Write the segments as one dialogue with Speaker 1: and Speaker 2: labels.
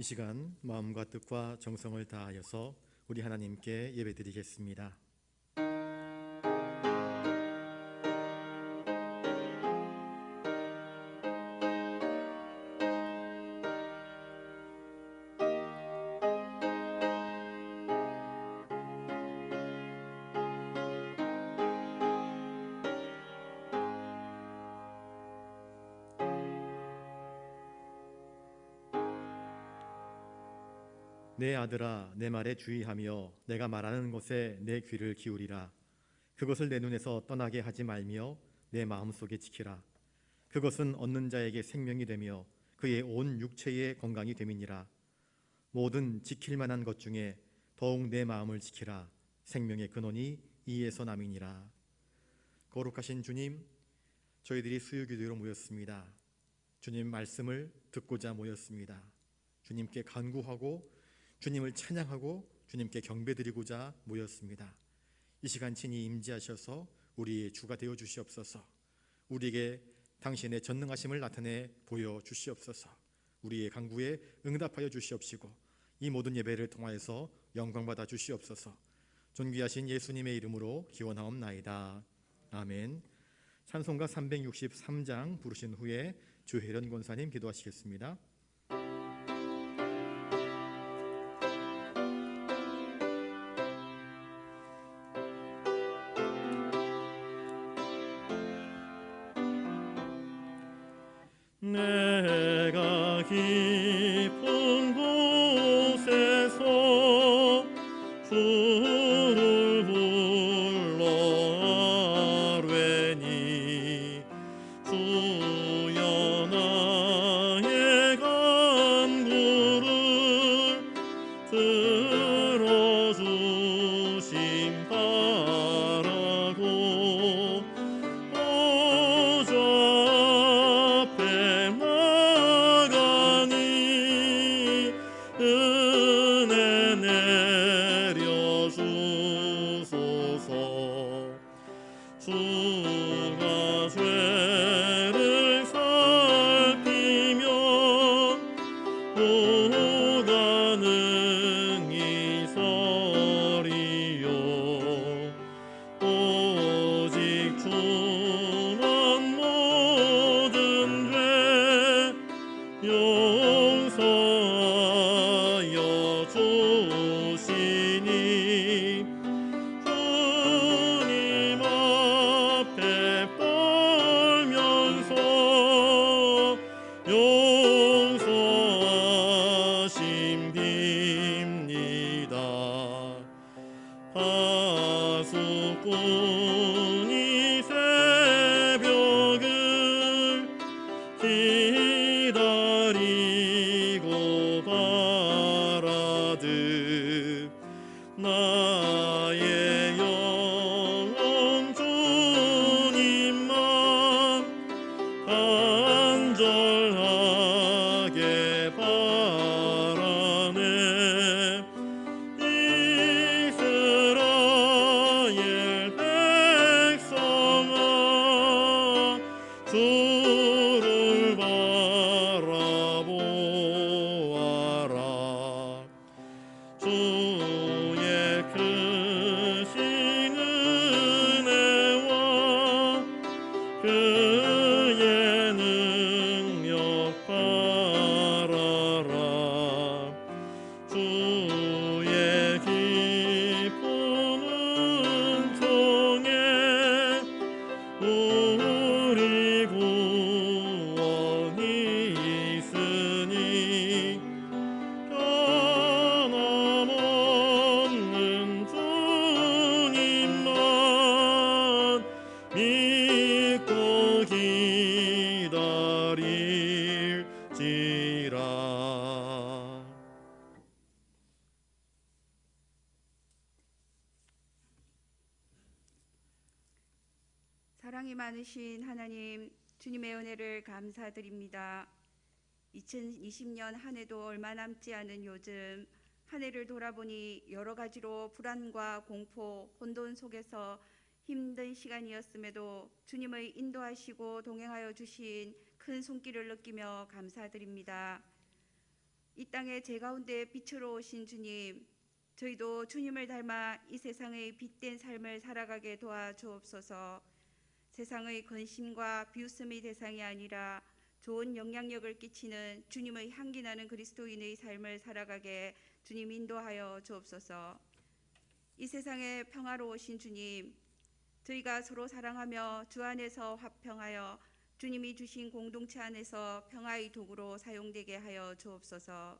Speaker 1: 이 시간 마음과 뜻과 정성을 다하여서 우리 하나님께 예배드리겠습니다. 내 아들아, 내 말에 주의하며 내가 말하는 것에 내 귀를 기울이라. 그것을 내 눈에서 떠나게 하지 말며 내 마음속에 지키라. 그것은 얻는 자에게 생명이 되며 그의 온 육체의 건강이 됨이니라. 모든 지킬 만한 것 중에 더욱 내 마음을 지키라. 생명의 근원이 이에서 남이니라. 거룩하신 주님, 저희들이 수요기도로 모였습니다. 주님 말씀을 듣고자 모였습니다. 주님께 간구하고 주님을 찬양하고 주님께 경배드리고자 모였습니다. 이 시간 친히 임재하셔서 우리의 주가 되어 주시옵소서. 우리에게 당신의 전능하심을 나타내 보여 주시옵소서. 우리의 간구에 응답하여 주시옵시고 이 모든 예배를 통하여서 영광받아 주시옵소서. 존귀하신 예수님의 이름으로 기원하옵나이다. 아멘. 찬송가 363장 부르신 후에 주혜련 권사님 기도하시겠습니다.
Speaker 2: 내가 깊은 곳에서 주를 불러 아뢰니 주여 나의 간구를 들어주심 바라고 은혜 내려주소서. 주가 죄를 살피며 보다 능히 서리요. 오직 주만 모든 죄 용서하여 주시니 주님 앞에 떨면서 용서하심 빕니다. 하수꾼이 새벽을 기다리고 바라듯 나의 영혼 주님만 간절하게 바라네. 이스라엘 백성아 주를 바라보아라. 주의 크신 은혜와 그의 능력 바라라. 주의 깊은 은총에 우리 구원이 있으니 변함없는 주님만 믿고 기다릴지라.
Speaker 3: 사랑이 많으신 하나님, 주님의 은혜를 감사드립니다. 2020년 한 해도 얼마 남지 않은 요즘 한 해를 돌아보니 여러 가지로 불안과 공포, 혼돈 속에서 힘든 시간이었음에도 주님의 인도하시고 동행하여 주신 큰 손길을 느끼며 감사드립니다. 이 땅의 제 가운데 빛으로 오신 주님, 저희도 주님을 닮아 이 세상의 빛된 삶을 살아가게 도와주옵소서. 세상의 건심과 비웃음의 대상이 아니라 좋은 영향력을 끼치는 주님의 향기나는 그리스도인의 삶을 살아가게 주님 인도하여 주옵소서. 이 세상에 평화로우신 주님, 저희가 서로 사랑하며 주 안에서 화평하여 주님이 주신 공동체 안에서 평화의 도구로 사용되게 하여 주옵소서.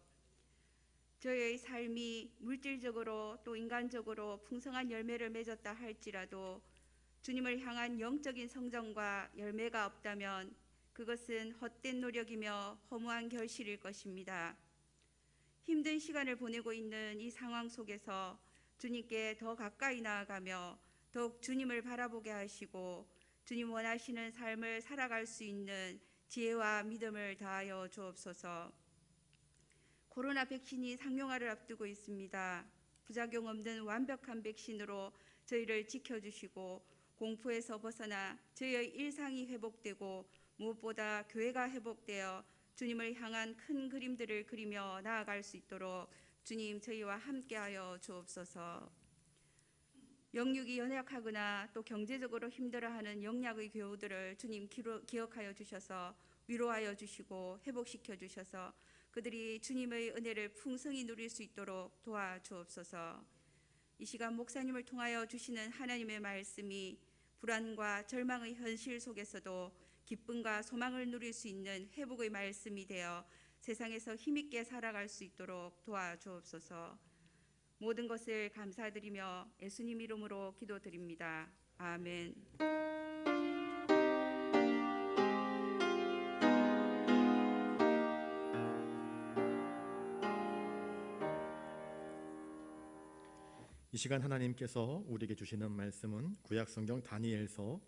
Speaker 3: 저희의 삶이 물질적으로 또 인간적으로 풍성한 열매를 맺었다 할지라도 주님을 향한 영적인 성장과 열매가 없다면 그것은 헛된 노력이며 허무한 결실일 것입니다. 힘든 시간을 보내고 있는 이 상황 속에서 주님께 더 가까이 나아가며 더욱 주님을 바라보게 하시고 주님 원하시는 삶을 살아갈 수 있는 지혜와 믿음을 다하여 주옵소서. 코로나 백신이 상용화를 앞두고 있습니다. 부작용 없는 완벽한 백신으로 저희를 지켜주시고 공포에서 벗어나 저희의 일상이 회복되고 무엇보다 교회가 회복되어 주님을 향한 큰 그림들을 그리며 나아갈 수 있도록 주님 저희와 함께하여 주옵소서. 영육이 연약하거나 또 경제적으로 힘들어하는 영약의 교우들을 주님 기억하여 주셔서 위로하여 주시고 회복시켜 주셔서 그들이 주님의 은혜를 풍성히 누릴 수 있도록 도와주옵소서. 이 시간 목사님을 통하여 주시는 하나님의 말씀이 불안과 절망의 현실 속에서도 기쁨과 소망을 누릴 수 있는 회복의 말씀이 되어 세상에서 힘있게 살아갈 수 있도록 도와주옵소서. 모든 것을 감사드리며 예수님 이름으로 기도드립니다. 아멘.
Speaker 1: 이 시간 하나님께서 우리에게 주시는 말씀은 구약성경 다니엘서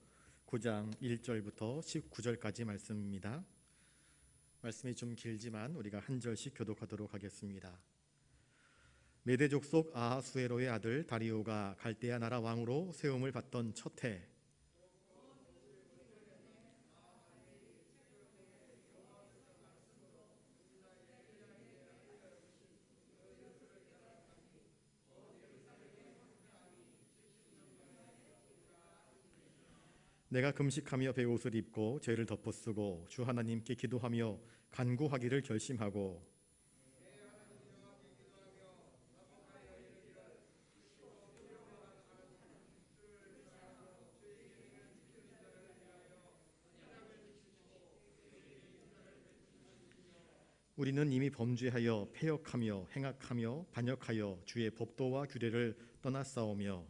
Speaker 1: 9장 1절부터 19절까지 말씀입니다. 말씀이 좀 길지만 우리가 한 절씩 교독하도록 하겠습니다. 메대 족속 아하수에로의 아들 다리오가 갈대아 나라 왕으로 세움을 받던 첫 해, 내가 금식하며 베옷을 입고 죄를 덮어쓰고 주 하나님께 기도하며 간구하기를 결심하고 우리는 이미 범죄하여 패역하며 행악하며 반역하여 주의 법도와 규례를 떠났사오며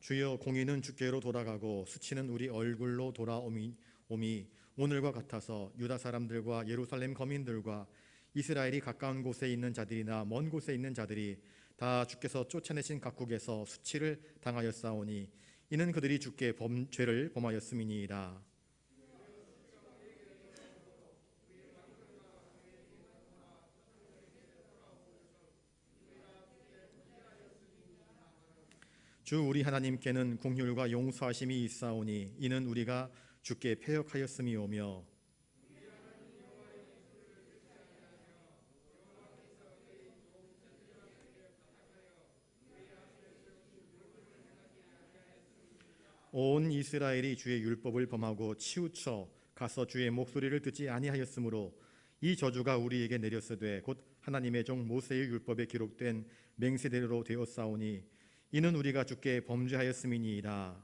Speaker 1: 주여 공의는 주께로 돌아가고 수치는 우리 얼굴로 돌아오미 오늘과 같아서 유다 사람들과 예루살렘 거민들과 이스라엘이 가까운 곳에 있는 자들이나 먼 곳에 있는 자들이 다 주께서 쫓아내신 각국에서 수치를 당하였사오니 이는 그들이 주께 죄를 범하였음이니이다. 주 우리 하나님께는 긍휼과 용서하심이 있사오니 이는 우리가 주께 패역하였음이오며 온 이스라엘이 주의 율법을 범하고 치우쳐 가서 주의 목소리를 듣지 아니하였으므로 이 저주가 우리에게 내렸으되 곧 하나님의 종 모세의 율법에 기록된 맹세대로 되었사오니 이는 우리가 주께 범죄하였음이니이다.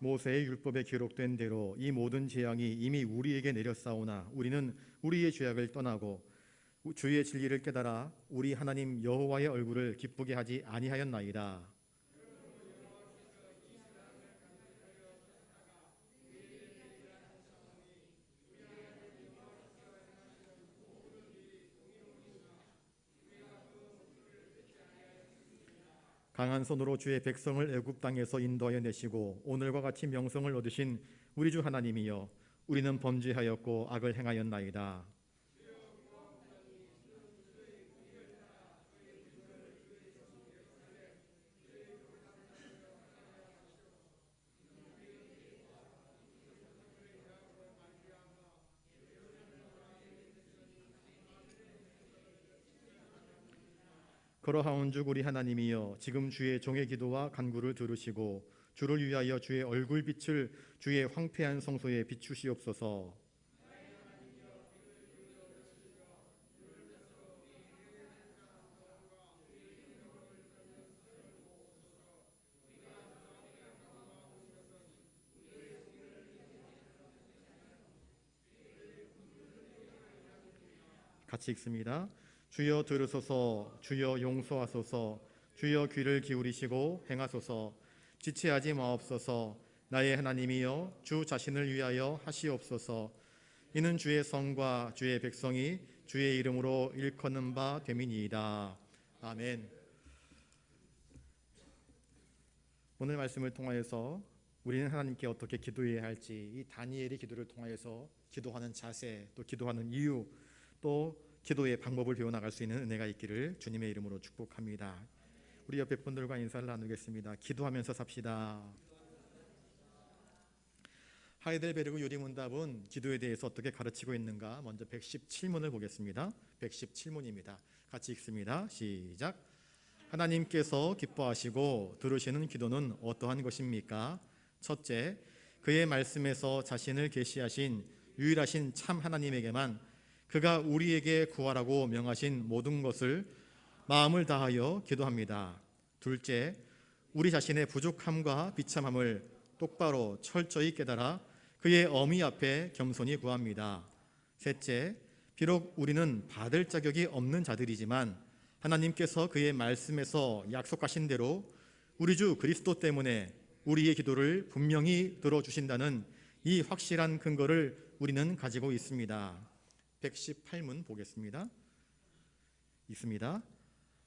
Speaker 1: 모세의 율법에 기록된 대로 이 모든 재앙이 이미 우리에게 내렸사오나 우리는 우리의 죄악을 떠나고 주의 진리를 깨달아 우리 하나님 여호와의 얼굴을 기쁘게 하지 아니하였나이다. 강한 손으로 주의 백성을 애굽 땅에서 인도하여 내시고 오늘과 같이 명성을 얻으신 우리 주 하나님이여, 우리는 범죄하였고 악을 행하였나이다. 그러하온즉 우리 하나님이여, 지금 주의 종의 기도와 간구를 들으시고 주를 위하여 주의 얼굴빛을 주의 황폐한 성소에 비추시옵소서. 같이 읽습니다. 주여 들으소서, 주여 용서하소서, 주여 귀를 기울이시고 행하소서. 지체하지 마옵소서. 나의 하나님이여, 주 자신을 위하여 하시옵소서. 이는 주의 성과 주의 백성이 주의 이름으로 일컫는 바 됨이니이다. 아멘. 오늘 말씀을 통하여서 우리는 하나님께 어떻게 기도해야 할지, 이 다니엘의 기도를 통하여서 기도하는 자세, 또 기도하는 이유, 또 기도의 방법을 배워나갈 수 있는 은혜가 있기를 주님의 이름으로 축복합니다. 우리 옆에 분들과 인사를 나누겠습니다. 기도하면서 삽시다. 하이델베르그 유리문답은 기도에 대해서 어떻게 가르치고 있는가, 먼저 117문을 보겠습니다. 117문입니다. 같이 읽습니다. 시작. 하나님께서 기뻐하시고 들으시는 기도는 어떠한 것입니까? 첫째, 그의 말씀에서 자신을 계시하신 유일하신 참 하나님에게만 그가 우리에게 구하라고 명하신 모든 것을 마음을 다하여 기도합니다. 둘째, 우리 자신의 부족함과 비참함을 똑바로 철저히 깨달아 그의 어미 앞에 겸손히 구합니다. 셋째, 비록 우리는 받을 자격이 없는 자들이지만 하나님께서 그의 말씀에서 약속하신 대로 우리 주 그리스도 때문에 우리의 기도를 분명히 들어주신다는 이 확실한 근거를 우리는 가지고 있습니다. 118문 보겠습니다. 있습니다.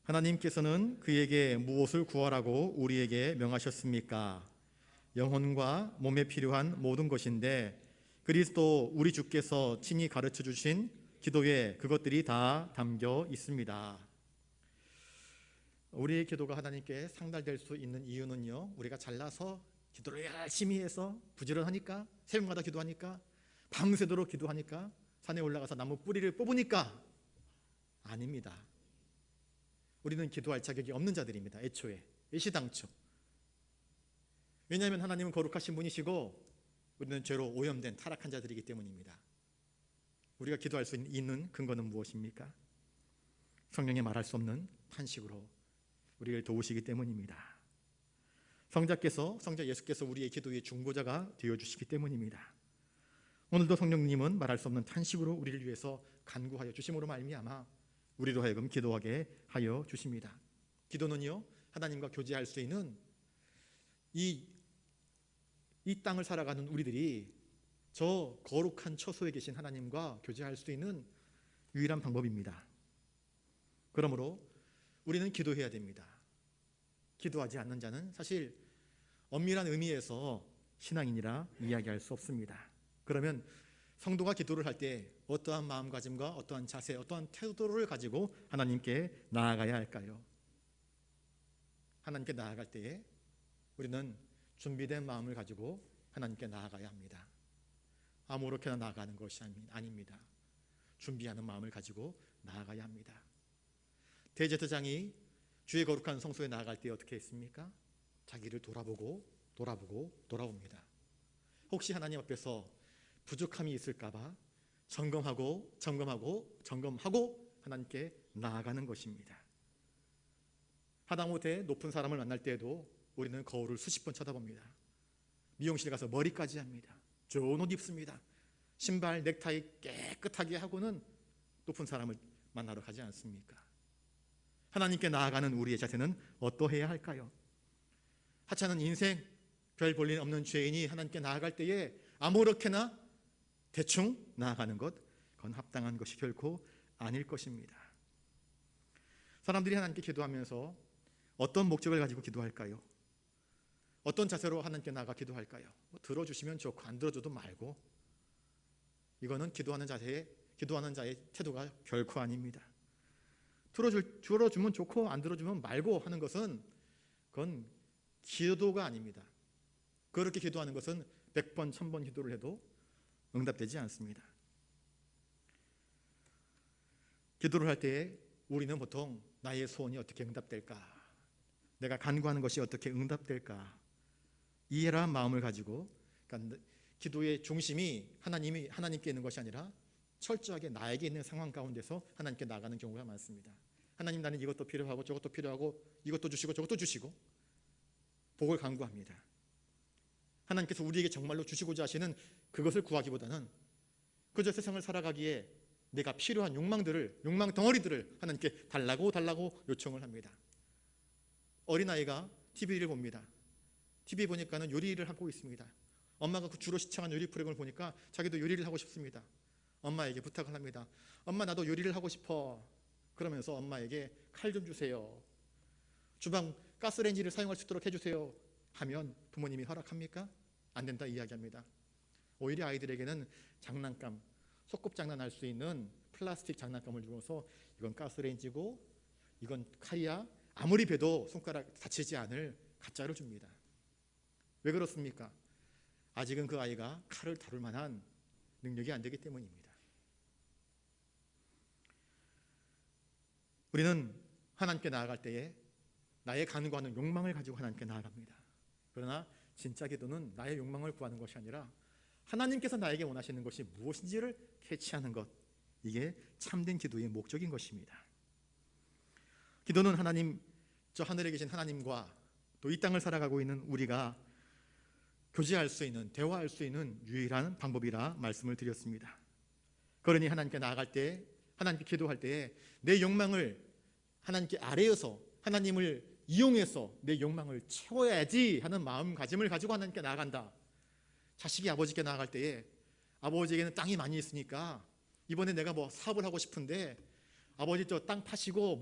Speaker 1: 하나님께서는 그에게 무엇을 구하라고 우리에게 명하셨습니까? 영혼과 몸에 필요한 모든 것인데 그리스도 우리 주께서 친히 가르쳐 주신 기도에 그것들이 다 담겨 있습니다. 우리의 기도가 하나님께 상달될 수 있는 이유는요, 우리가 잘나서 기도를 열심히 해서 부지런하니까, 새벽마다 기도하니까, 밤새도록 기도하니까, 산에 올라가서 나무 뿌리를 뽑으니까 아닙니다. 우리는 기도할 자격이 없는 자들입니다. 애초에, 일시당초. 왜냐하면 하나님은 거룩하신 분이시고 우리는 죄로 오염된 타락한 자들이기 때문입니다. 우리가 기도할 수 있는 근거는 무엇입니까? 성령이 말할 수 없는 탄식으로 우리를 도우시기 때문입니다. 성자 예수께서 우리의 기도의 중보자가 되어주시기 때문입니다. 오늘도 성령님은 말할 수 없는 탄식으로 우리를 위해서 간구하여 주심으로 말미암아 우리로 하여금 기도하게 하여 주십니다. 기도는요, 하나님과 교제할 수 있는 이 땅을 살아가는 우리들이 저 거룩한 처소에 계신 하나님과 교제할 수 있는 유일한 방법입니다. 그러므로 우리는 기도해야 됩니다. 기도하지 않는 자는 사실 엄밀한 의미에서 신앙인이라 이야기할 수 없습니다. 그러면 성도가 기도를 할 때 어떠한 마음가짐과 어떠한 자세, 어떠한 태도를 가지고 하나님께 나아가야 할까요? 하나님께 나아갈 때에 우리는 준비된 마음을 가지고 하나님께 나아가야 합니다. 아무렇게나 나아가는 것이 아닙니다. 준비하는 마음을 가지고 나아가야 합니다. 대제사장이 주의 거룩한 성소에 나아갈 때 어떻게 했습니까? 자기를 돌아봅니다. 혹시 하나님 앞에서 부족함이 있을까봐 점검하고 하나님께 나아가는 것입니다. 하다못해 높은 사람을 만날 때에도 우리는 거울을 수십 번 쳐다봅니다. 미용실 가서 머리까지 합니다. 좋은 옷 입습니다. 신발, 넥타이 깨끗하게 하고는 높은 사람을 만나러 가지 않습니까? 하나님께 나아가는 우리의 자세는 어떠해야 할까요? 하찮은 인생, 별 볼일 없는 죄인이 하나님께 나아갈 때에 아무렇게나 대충 나아가는 것, 그건 합당한 것이 결코 아닐 것입니다. 사람들이 하나님께 기도하면서 어떤 목적을 가지고 기도할까요? 어떤 자세로 하나님께 나아가 기도할까요? 들어주시면 좋고 안 들어줘도 말고, 이거는 기도하는 자의 태도가 결코 아닙니다. 들어주면 좋고 안 들어주면 말고 하는 것은 그건 기도가 아닙니다. 그렇게 기도하는 것은 100번 1000번 기도를 해도 응답되지 않습니다. 기도를 할 때에 우리는 보통 나의 소원이 어떻게 응답될까, 내가 간구하는 것이 어떻게 응답될까, 이해란 마음을 가지고, 그러니까 기도의 중심이 하나님께 있는 것이 아니라 철저하게 나에게 있는 상황 가운데서 하나님께 나가는 경우가 많습니다. 하나님, 나는 이것도 필요하고 저것도 필요하고 이것도 주시고 저것도 주시고 복을 간구합니다. 하나님께서 우리에게 정말로 주시고자 하시는 그것을 구하기보다는 그저 세상을 살아가기에 내가 필요한 욕망 덩어리들을 하나님께 달라고 요청을 합니다. 어린아이가 TV를 봅니다. TV 보니까는 요리를 하고 있습니다. 엄마가 그 주로 시청한 요리 프로그램을 보니까 자기도 요리를 하고 싶습니다. 엄마에게 부탁을 합니다. 엄마, 나도 요리를 하고 싶어. 그러면서 엄마에게 칼 좀 주세요, 주방 가스레인지를 사용할 수 있도록 해주세요 하면 부모님이 허락합니까? 안 된다 이야기합니다. 오히려 아이들에게는 장난감, 소꿉장난할 수 있는 플라스틱 장난감을 주어서 이건 가스레인지고 이건 칼이야, 아무리 베도 손가락 다치지 않을 가짜를 줍니다. 왜 그렇습니까? 아직은 그 아이가 칼을 다룰 만한 능력이 안 되기 때문입니다. 우리는 하나님께 나아갈 때에 나의 간구하는 욕망을 가지고 하나님께 나아갑니다. 그러나 진짜 기도는 나의 욕망을 구하는 것이 아니라 하나님께서 나에게 원하시는 것이 무엇인지를 캐치하는 것, 이게 참된 기도의 목적인 것입니다. 기도는 저 하늘에 계신 하나님과 또 이 땅을 살아가고 있는 우리가 교제할 수 있는, 대화할 수 있는 유일한 방법이라 말씀을 드렸습니다. 그러니 하나님께 나아갈 때, 하나님께 기도할 때에 내 욕망을 하나님께 아뢰어서, 하나님을 이용해서 내 욕망을 채워야지 하는 마음가짐을 가지고 하나님께 나아간다. 자식이 아버지께 나아갈 때에 아버지에게는 땅이 많이 있으니까 이번에 내가 뭐 사업을 하고 싶은데 아버지 저 땅 파시고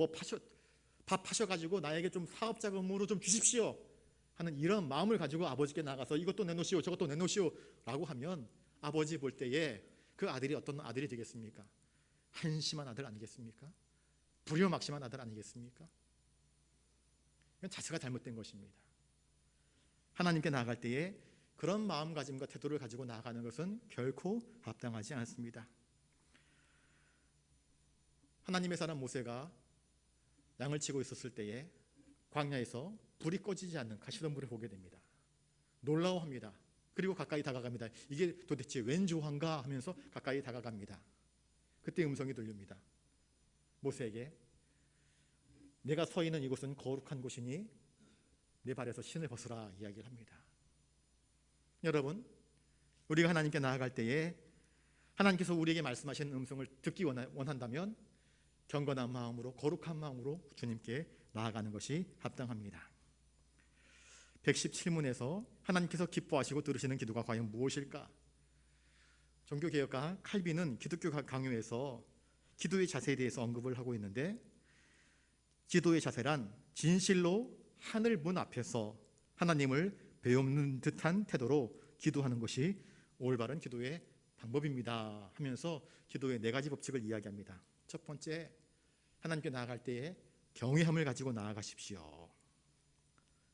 Speaker 1: 밥 파셔가지고 나에게 좀 사업 자금으로 좀 주십시오 하는 이런 마음을 가지고 아버지께 나가서 이것도 내놓으시오 저것도 내놓으시오 라고 하면 아버지 볼 때에 그 아들이 어떤 아들이 되겠습니까? 한심한 아들 아니겠습니까? 불효막심한 아들 아니겠습니까? 이건 자세가 잘못된 것입니다. 하나님께 나아갈 때에 그런 마음가짐과 태도를 가지고 나아가는 것은 결코 합당하지 않습니다. 하나님의 사람 모세가 양을 치고 있었을 때에 광야에서 불이 꺼지지 않는 가시덤불을 보게 됩니다. 놀라워합니다. 그리고 가까이 다가갑니다. 이게 도대체 웬 조화인가 하면서 가까이 다가갑니다. 그때 음성이 들립니다. 모세에게 내가 서 있는 이곳은 거룩한 곳이니 내 발에서 신을 벗으라 이야기를 합니다. 여러분, 우리가 하나님께 나아갈 때에 하나님께서 우리에게 말씀하시는 음성을 듣기 원한다면 경건한 마음으로, 거룩한 마음으로 주님께 나아가는 것이 합당합니다. 117문에서 하나님께서 기뻐하시고 들으시는 기도가 과연 무엇일까? 종교개혁가 칼빈은 기독교 강요에서 기도의 자세에 대해서 언급을 하고 있는데, 기도의 자세란 진실로 하늘 문 앞에서 하나님을 배우는 듯한 태도로 기도하는 것이 올바른 기도의 방법입니다 하면서 기도의 4가지 법칙을 이야기합니다. 첫 번째, 하나님께 나아갈 때에 경외함을 가지고 나아가십시오.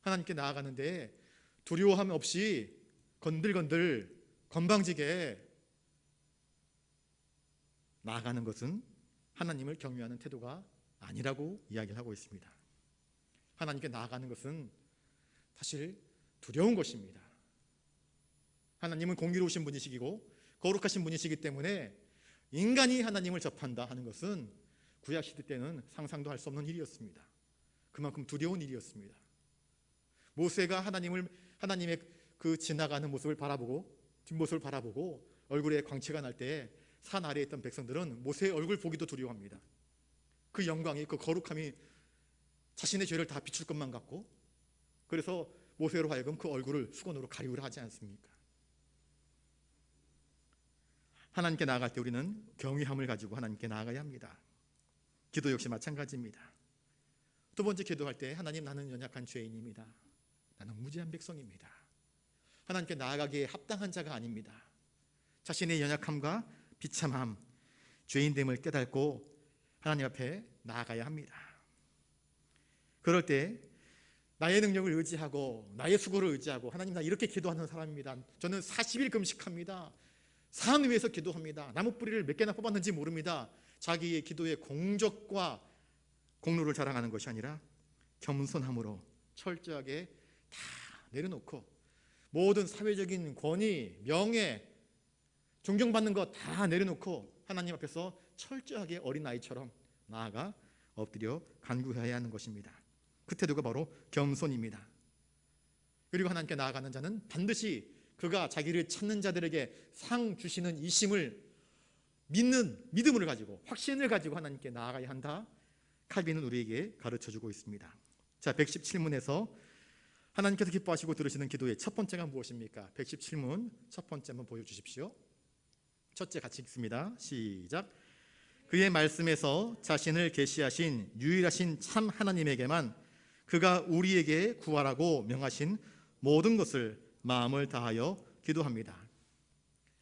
Speaker 1: 하나님께 나아가는데 두려워함 없이 건들건들 건방지게 나아가는 것은 하나님을 경외하는 태도가 아니라고 이야기를 하고 있습니다. 하나님께 나아가는 것은 사실 두려운 것입니다. 하나님은 공의로우신 분이시고 거룩하신 분이시기 때문에 인간이 하나님을 접한다 하는 것은 구약시대 때는 상상도 할 수 없는 일이었습니다. 그만큼 두려운 일이었습니다. 모세가 하나님의 그 지나가는 모습을 바라보고, 뒷모습을 바라보고 얼굴에 광채가 날 때 산 아래에 있던 백성들은 모세의 얼굴 보기도 두려워합니다. 그 영광이, 그 거룩함이 자신의 죄를 다 비출 것만 같고, 그래서 모세로 하여금 그 얼굴을 수건으로 가리우려 하지 않습니까? 하나님께 나아갈 때 우리는 경외함을 가지고 하나님께 나아가야 합니다. 기도 역시 마찬가지입니다. 두 번째 기도할 때 하나님, 나는 연약한 죄인입니다. 나는 무지한 백성입니다. 하나님께 나아가기에 합당한 자가 아닙니다. 자신의 연약함과 비참함, 죄인됨을 깨닫고 하나님 앞에 나아가야 합니다. 그럴 때 나의 능력을 의지하고 나의 수고를 의지하고 하나님, 나 이렇게 기도하는 사람입니다. 저는 40일 금식합니다. 산 위에서 기도합니다. 나무 뿌리를 몇 개나 뽑았는지 모릅니다. 자기의 기도의 공적과 공로를 자랑하는 것이 아니라 겸손함으로 철저하게 다 내려놓고 모든 사회적인 권위, 명예, 존경받는 것 다 내려놓고 하나님 앞에서 철저하게 어린아이처럼 나아가 엎드려 간구해야 하는 것입니다. 그 태도가 바로 겸손입니다. 그리고 하나님께 나아가는 자는 반드시 그가 자기를 찾는 자들에게 상 주시는 이심을 믿는 믿음을 가지고, 확신을 가지고 하나님께 나아가야 한다. 칼빈은 우리에게 가르쳐주고 있습니다. 자, 117문에서 하나님께서 기뻐하시고 들으시는 기도의 첫 번째가 무엇입니까? 117문 첫 번째 한번 보여주십시오. 첫째 같이 읽습니다. 시작. 그의 말씀에서 자신을 계시하신 유일하신 참 하나님에게만 그가 우리에게 구하라고 명하신 모든 것을 마음을 다하여 기도합니다.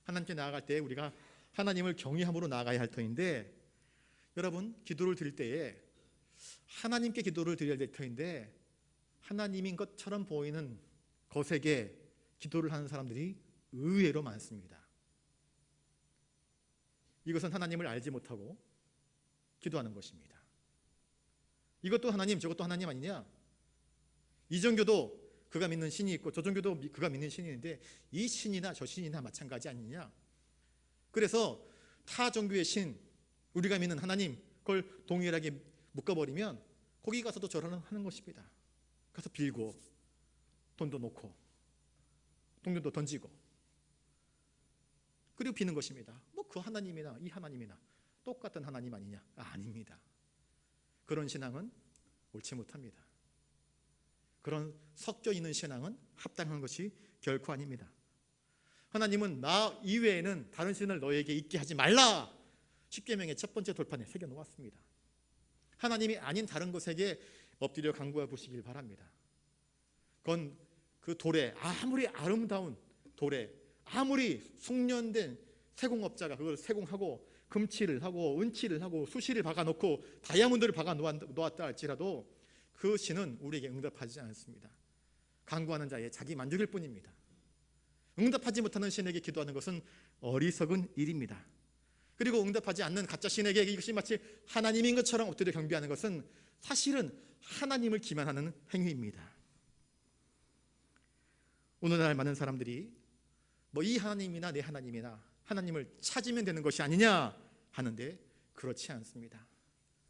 Speaker 1: 하나님께 나아갈 때 우리가 하나님을 경외함으로 나아가야 할 터인데, 여러분, 기도를 드릴 때에 하나님께 기도를 드려야 될 터인데 하나님인 것처럼 보이는 것에게 기도를 하는 사람들이 의외로 많습니다. 이것은 하나님을 알지 못하고 기도하는 것입니다. 이것도 하나님, 저것도 하나님 아니냐? 이 종교도 그가 믿는 신이 있고 저 종교도 그가 믿는 신이 있는데 이 신이나 저 신이나 마찬가지 아니냐? 그래서 타 종교의 신, 우리가 믿는 하나님, 그걸 동일하게 묶어버리면 거기 가서도 절하는 것입니다. 가서 빌고 돈도 놓고 동전도 던지고 그리고 비는 것입니다. 뭐 그 하나님이나 이 하나님이나 똑같은 하나님 아니냐? 아닙니다. 그런 신앙은 옳지 못합니다. 그런 섞여 있는 신앙은 합당한 것이 결코 아닙니다. 하나님은 나 이외에는 다른 신을 너에게 있게 하지 말라, 십계명의 첫 번째 돌판에 새겨놓았습니다. 하나님이 아닌 다른 것에게 엎드려 간구해 보시길 바랍니다. 그건 그 돌에, 아무리 아름다운 돌에 아무리 숙련된 세공업자가 그걸 세공하고 금칠을 하고 은칠을 하고 수시를 박아놓고 다이아몬드를 박아 놓았다 할지라도 그 신은 우리에게 응답하지 않습니다. 간구하는 자의 자기 만족일 뿐입니다. 응답하지 못하는 신에게 기도하는 것은 어리석은 일입니다. 그리고 응답하지 않는 가짜 신에게 이것이 마치 하나님인 것처럼 엎드려 경배하는 것은 사실은 하나님을 기만하는 행위입니다. 오늘날 많은 사람들이 뭐 이 하나님이나 내 하나님이나 하나님을 찾으면 되는 것이 아니냐 하는데 그렇지 않습니다.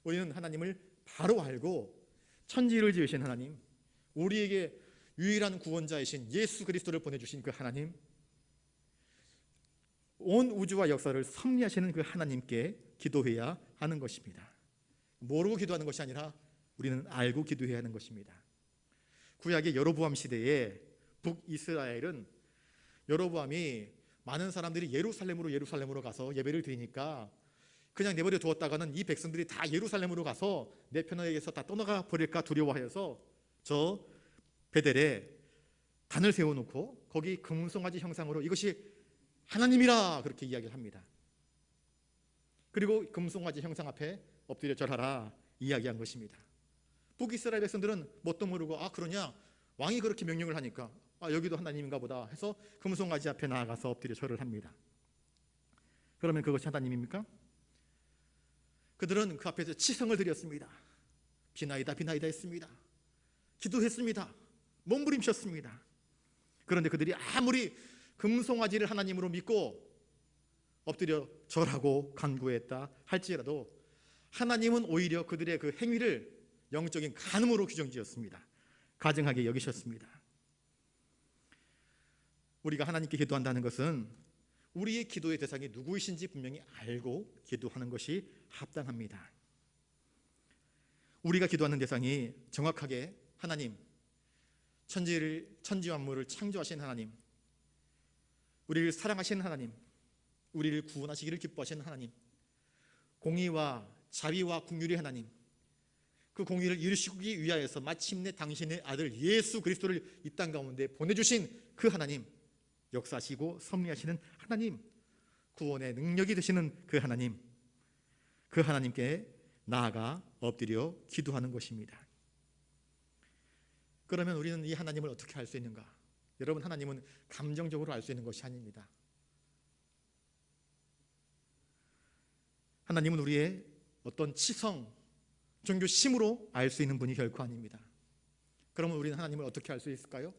Speaker 1: 우리는 하나님을 바로 알고 천지를 지으신 하나님, 우리에게 유일한 구원자이신 예수 그리스도를 보내주신 그 하나님, 온 우주와 역사를 섭리하시는 그 하나님께 기도해야 하는 것입니다. 모르고 기도하는 것이 아니라 우리는 알고 기도해야 하는 것입니다. 구약의 여로보암 시대에 북이스라엘은 여로보암이 많은 사람들이 예루살렘으로 가서 예배를 드리니까 그냥 내버려 두었다가는 이 백성들이 다 예루살렘으로 가서 내 편에게서 다 떠나가 버릴까 두려워하여서 저 베델에 단을 세워놓고 거기 금송아지 형상으로 이것이 하나님이라 그렇게 이야기를 합니다. 그리고 금송아지 형상 앞에 엎드려 절하라 이야기한 것입니다. 북이스라엘 백성들은 뭣도 모르고 그러냐, 왕이 그렇게 명령을 하니까 여기도 하나님인가 보다 해서 금송아지 앞에 나아가서 엎드려 절을 합니다. 그러면 그것이 하나님입니까? 그들은 그 앞에서 치성을 드렸습니다. 비나이다 비나이다 했습니다. 기도했습니다. 몸부림쳤습니다. 그런데 그들이 아무리 금송아지를 하나님으로 믿고 엎드려 절하고 간구했다 할지라도 하나님은 오히려 그들의 그 행위를 영적인 간음으로 규정지었습니다. 가증하게 여기셨습니다. 우리가 하나님께 기도한다는 것은 우리의 기도의 대상이 누구이신지 분명히 알고 기도하는 것이 합당합니다. 우리가 기도하는 대상이 정확하게 하나님, 천지 만물을 창조하신 하나님, 우리를 사랑하시는 하나님, 우리를 구원하시기를 기뻐하시는 하나님, 공의와 자비와 긍휼의 하나님, 그 공의를 이루시기 위하여서 마침내 당신의 아들 예수 그리스도를 이 땅 가운데 보내주신 그 하나님, 역사하시고 섭리하시는 하나님, 구원의 능력이 되시는 그 하나님, 그 하나님께 나아가 엎드려 기도하는 것입니다. 그러면 우리는 이 하나님을 어떻게 알 수 있는가? 여러분, 하나님은 감정적으로 알 수 있는 것이 아닙니다. 하나님은 우리의 어떤 치성, 종교심으로 알 수 있는 분이 결코 아닙니다. 그러면 우리는 하나님을 어떻게 알 수 있을까요?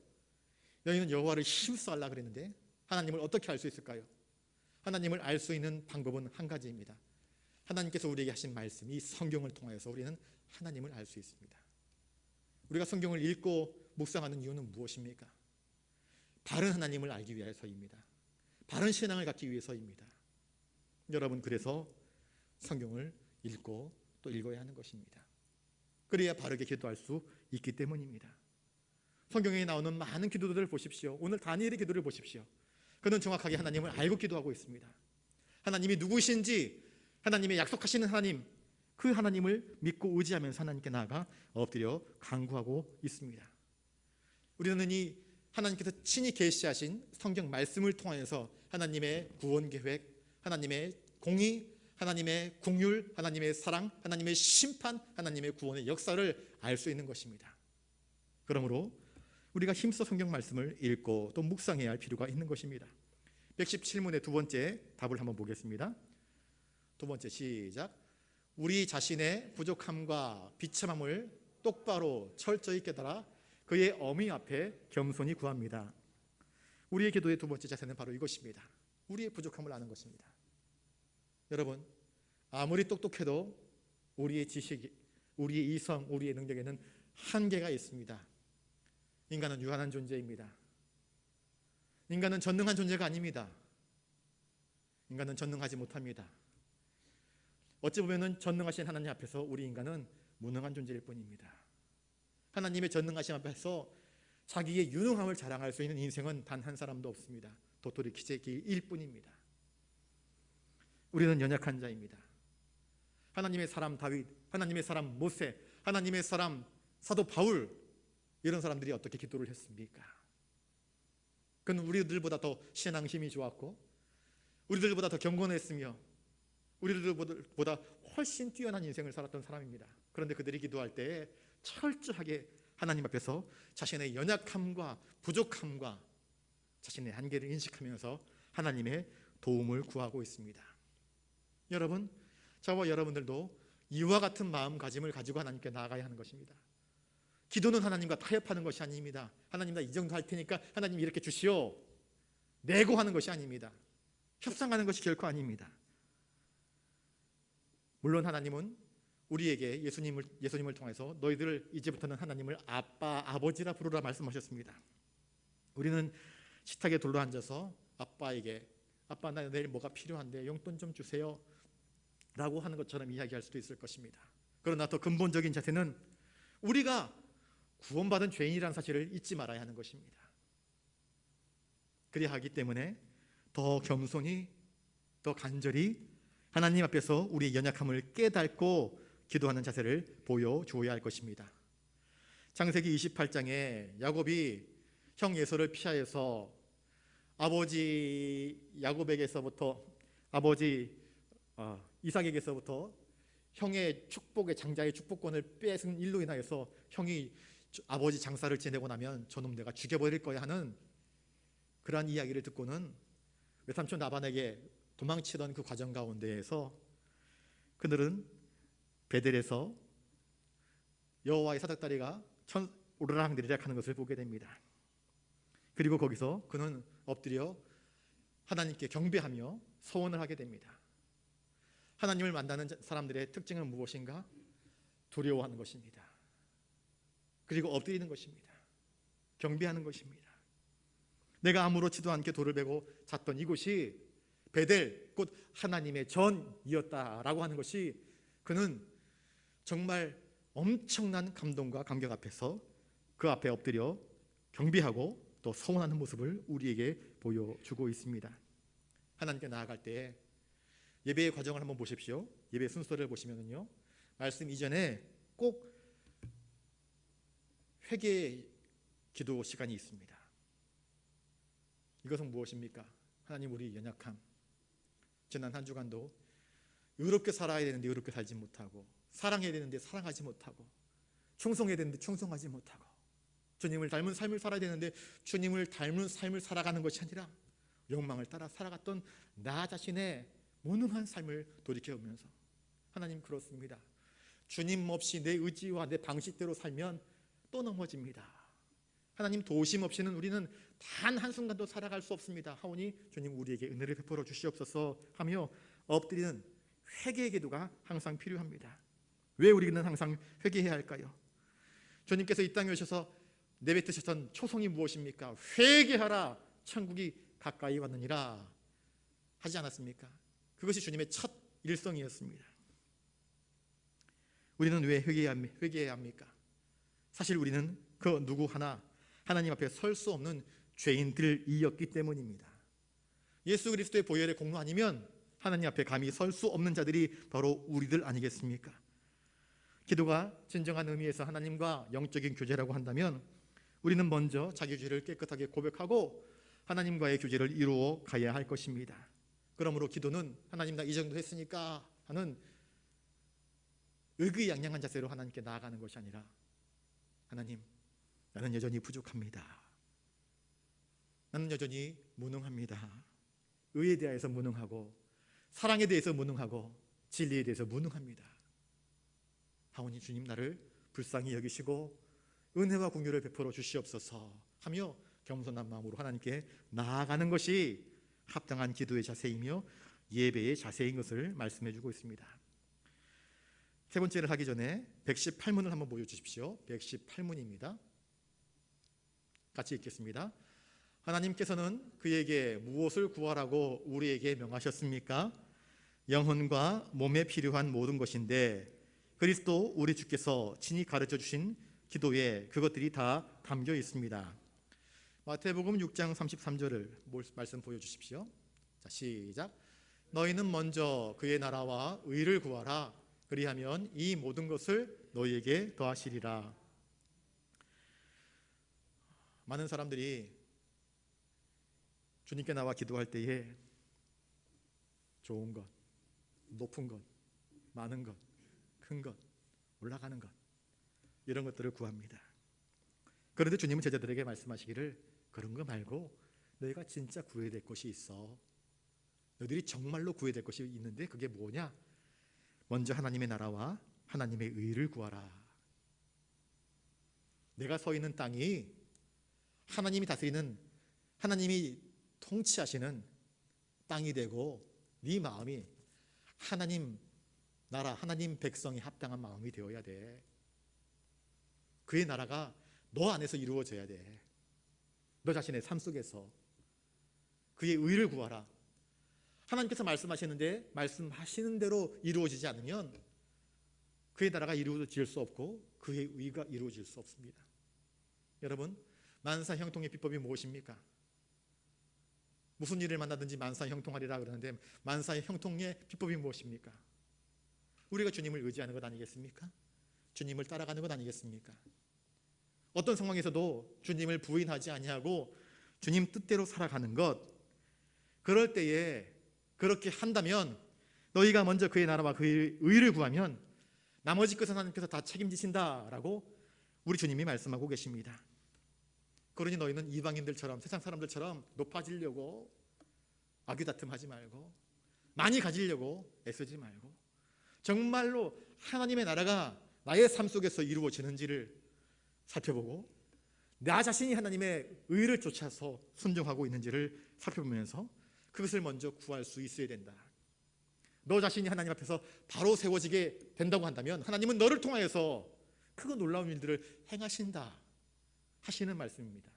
Speaker 1: 너희는 여호와를 힘써 알라 그랬는데 하나님을 어떻게 알 수 있을까요? 하나님을 알 수 있는 방법은 한 가지입니다. 하나님께서 우리에게 하신 말씀, 이 성경을 통하여서 우리는 하나님을 알 수 있습니다. 우리가 성경을 읽고 묵상하는 이유는 무엇입니까? 바른 하나님을 알기 위해서입니다. 바른 신앙을 갖기 위해서입니다. 여러분, 그래서 성경을 읽고 또 읽어야 하는 것입니다. 그래야 바르게 기도할 수 있기 때문입니다. 성경에 나오는 많은 기도들을 보십시오. 오늘 다니엘의 기도를 보십시오. 그는 정확하게 하나님을 알고 기도하고 있습니다. 하나님이 누구신지, 하나님의 약속하시는 하나님, 그 하나님을 믿고 의지하면서 하나님께 나아가 엎드려 간구하고 있습니다. 우리는 이 하나님께서 친히 계시하신 성경 말씀을 통하여서 하나님의 구원 계획, 하나님의 공의, 하나님의 긍휼, 하나님의 사랑, 하나님의 심판, 하나님의 구원의 역사를 알 수 있는 것입니다. 그러므로 우리가 힘써 성경 말씀을 읽고 또 묵상해야 할 필요가 있는 것입니다. 117문의 두 번째 답을 한번 보겠습니다. 두 번째, 시작. 우리 자신의 부족함과 비참함을 똑바로 철저히 깨달아 그의 어미 앞에 겸손히 구합니다. 우리의 기도의 두 번째 자세는 바로 이것입니다. 우리의 부족함을 아는 것입니다. 여러분, 아무리 똑똑해도 우리의 지식, 우리의 이성, 우리의 능력에는 한계가 있습니다. 인간은 유한한 존재입니다. 인간은 전능한 존재가 아닙니다. 인간은 전능하지 못합니다. 어찌 보면 전능하신 하나님 앞에서 우리 인간은 무능한 존재일 뿐입니다. 하나님의 전능하심 앞에서 자기의 유능함을 자랑할 수 있는 인생은 단 한 사람도 없습니다. 도토리 키재기일 뿐입니다. 우리는 연약한 자입니다. 하나님의 사람 다윗, 하나님의 사람 모세, 하나님의 사람 사도 바울, 이런 사람들이 어떻게 기도를 했습니까? 그는 우리들보다 더 신앙심이 좋았고 우리들보다 더 경건했으며 우리들보다 훨씬 뛰어난 인생을 살았던 사람입니다. 그런데 그들이 기도할 때 철저하게 하나님 앞에서 자신의 연약함과 부족함과 자신의 한계를 인식하면서 하나님의 도움을 구하고 있습니다. 여러분, 저와 여러분들도 이와 같은 마음가짐을 가지고 하나님께 나아가야 하는 것입니다. 기도는 하나님과 타협하는 것이 아닙니다. 하나님, 나 이 정도 할 테니까 하나님 이렇게 주시오, 내고 하는 것이 아닙니다. 협상하는 것이 결코 아닙니다. 물론 하나님은 우리에게 예수님을 통해서 너희들 이제부터는 하나님을 아빠, 아버지라 부르라 말씀하셨습니다. 우리는 식탁에 둘러 앉아서 아빠에게, 아빠 나 내일 뭐가 필요한데 용돈 좀 주세요 라고 하는 것처럼 이야기할 수도 있을 것입니다. 그러나 더 근본적인 자세는 우리가 구원받은 죄인이라는 사실을 잊지 말아야 하는 것입니다. 그래야 하기 때문에 더 겸손히, 더 간절히 하나님 앞에서 우리의 연약함을 깨닫고 기도하는 자세를 보여주어야 할 것입니다. 창세기 28장에 야곱이 형 에서를 피하여서 아버지 야곱에게서부터 아버지 이삭에게서부터 형의 축복의 장자의 축복권을 뺏은 일로 인하여서 형이 아버지 장사를 지내고 나면 저놈 내가 죽여버릴 거야 하는 그러한 이야기를 듣고는 외삼촌 라반에게 도망치던 그 과정 가운데에서 그들은 베델에서 여호와의 사닥다리가 오르락내리락 하는 것을 보게 됩니다. 그리고 거기서 그는 엎드려 하나님께 경배하며 소원을 하게 됩니다. 하나님을 만나는 사람들의 특징은 무엇인가? 두려워하는 것입니다. 그리고 엎드리는 것입니다. 경배하는 것입니다. 내가 아무렇지도 않게 돌을 베고 잤던 이곳이 베델, 곧 하나님의 전이었다라고 하는 것이 그는 정말 엄청난 감동과 감격 앞에서 그 앞에 엎드려 경배하고 또 서원하는 모습을 우리에게 보여주고 있습니다. 하나님께 나아갈 때 예배의 과정을 한번 보십시오. 예배 순서를 보시면요, 말씀 이전에 꼭 회개 기도 시간이 있습니다. 이것은 무엇입니까? 하나님, 우리 연약함. 지난 한 주간도 의롭게 살아야 되는데 의롭게 살지 못하고, 사랑해야 되는데 사랑하지 못하고, 충성해야 되는데 충성하지 못하고, 주님을 닮은 삶을 살아야 되는데 주님을 닮은 삶을 살아가는 것이 아니라 욕망을 따라 살아갔던 나 자신의 무능한 삶을 돌이켜보면서, 하나님, 그렇습니다. 주님 없이 내 의지와 내 방식대로 살면 또 넘어집니다. 하나님, 도우심 없이는 우리는 단 한순간도 살아갈 수 없습니다. 하오니 주님, 우리에게 은혜를 베풀어 주시옵소서 하며 엎드리는 회개의 기도가 항상 필요합니다. 왜 우리는 항상 회개해야 할까요? 주님께서 이 땅에 오셔서 내뱉으셨던 초성이 무엇입니까? 회개하라, 천국이 가까이 왔느니라 하지 않았습니까? 그것이 주님의 첫 일성이었습니다. 우리는 왜 회개해야 합니까? 사실 우리는 그 누구 하나 하나님 앞에 설 수 없는 죄인들이었기 때문입니다. 예수 그리스도의 보혈의 공로 아니면 하나님 앞에 감히 설 수 없는 자들이 바로 우리들 아니겠습니까? 기도가 진정한 의미에서 하나님과 영적인 교제라고 한다면 우리는 먼저 자기 죄를 깨끗하게 고백하고 하나님과의 교제를 이루어 가야 할 것입니다. 그러므로 기도는 하나님, 나 이 정도 했으니까 하는 의기양양한 자세로 하나님께 나아가는 것이 아니라, 하나님, 나는 여전히 부족합니다. 나는 여전히 무능합니다. 의에 대해서 무능하고, 사랑에 대해서 무능하고, 진리에 대해서 무능합니다. 하오니 주님, 나를 불쌍히 여기시고 은혜와 긍휼을 베풀어 주시옵소서 하며 겸손한 마음으로 하나님께 나아가는 것이 합당한 기도의 자세이며 예배의 자세인 것을 말씀해 주고 있습니다. 세 번째를 하기 전에 118문을 한번 보여주십시오. 118문입니다. 같이 읽겠습니다. 하나님께서는 그에게 무엇을 구하라고 우리에게 명하셨습니까? 영혼과 몸에 필요한 모든 것인데 그리스도 우리 주께서 친히 가르쳐 주신 기도에 그것들이 다 담겨 있습니다. 마태복음 6장 33절을 말씀 보여주십시오. 자, 시작. 너희는 먼저 그의 나라와 의를 구하라. 그리하면 이 모든 것을 너희에게 더하시리라. 많은 사람들이 주님께 나와 기도할 때에 좋은 것, 높은 것, 많은 것, 큰 것, 올라가는 것, 이런 것들을 구합니다. 그런데 주님은 제자들에게 말씀하시기를, 그런 거 말고 너희가 진짜 구해야 될 것이 있어. 너희들이 정말로 구해야 될 것이 있는데 그게 뭐냐? 먼저 하나님의 나라와 하나님의 의를 구하라. 내가 서 있는 땅이 하나님이 다스리는, 하나님이 통치하시는 땅이 되고 네 마음이 하나님 나라, 하나님 백성이 합당한 마음이 되어야 돼. 그의 나라가 너 안에서 이루어져야 돼. 너 자신의 삶 속에서 그의 의를 구하라. 하나님께서 말씀하시는데 말씀하시는 대로 이루어지지 않으면 그의 나라가 이루어질 수 없고 그의 의가 이루어질 수 없습니다. 여러분, 만사형통의 비법이 무엇입니까? 무슨 일을 만나든지 만사형통하리라 그러는데 만사형통의 비법이 무엇입니까? 우리가 주님을 의지하는 것 아니겠습니까? 주님을 따라가는 것 아니겠습니까? 어떤 상황에서도 주님을 부인하지 아니하고 주님 뜻대로 살아가는 것, 그럴 때에 그렇게 한다면, 너희가 먼저 그의 나라와 그의 의를 구하면 나머지 것은 하나님께서 다 책임지신다라고 우리 주님이 말씀하고 계십니다. 그러니 너희는 이방인들처럼, 세상 사람들처럼 높아지려고 아귀다툼하지 말고, 많이 가지려고 애쓰지 말고, 정말로 하나님의 나라가 나의 삶 속에서 이루어지는지를 살펴보고 나 자신이 하나님의 의를 쫓아서 순종하고 있는지를 살펴보면서 그것을 먼저 구할 수 있어야 된다. 너 자신이 하나님 앞에서 바로 세워지게 된다고 한다면 하나님은 너를 통하여서 크고 놀라운 일들을 행하신다 하시는 말씀입니다.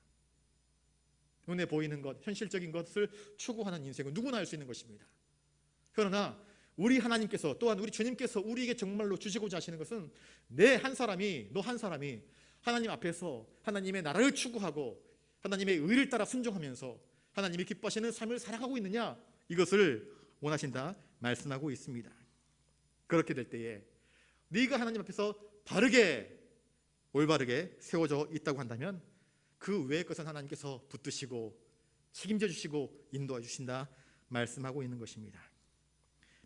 Speaker 1: 눈에 보이는 것, 현실적인 것을 추구하는 인생은 누구나 할 수 있는 것입니다. 그러나 우리 하나님께서, 또한 우리 주님께서 우리에게 정말로 주시고자 하시는 것은 내 한 사람이, 너 한 사람이 하나님 앞에서 하나님의 나라를 추구하고 하나님의 의를 따라 순종하면서 하나님이 기뻐하시는 삶을 살아가고 있느냐, 이것을 원하신다 말씀하고 있습니다. 그렇게 될 때에 네가 하나님 앞에서 바르게 올바르게 세워져 있다고 한다면 그 외의 것은 하나님께서 붙드시고 책임져 주시고 인도해 주신다 말씀하고 있는 것입니다.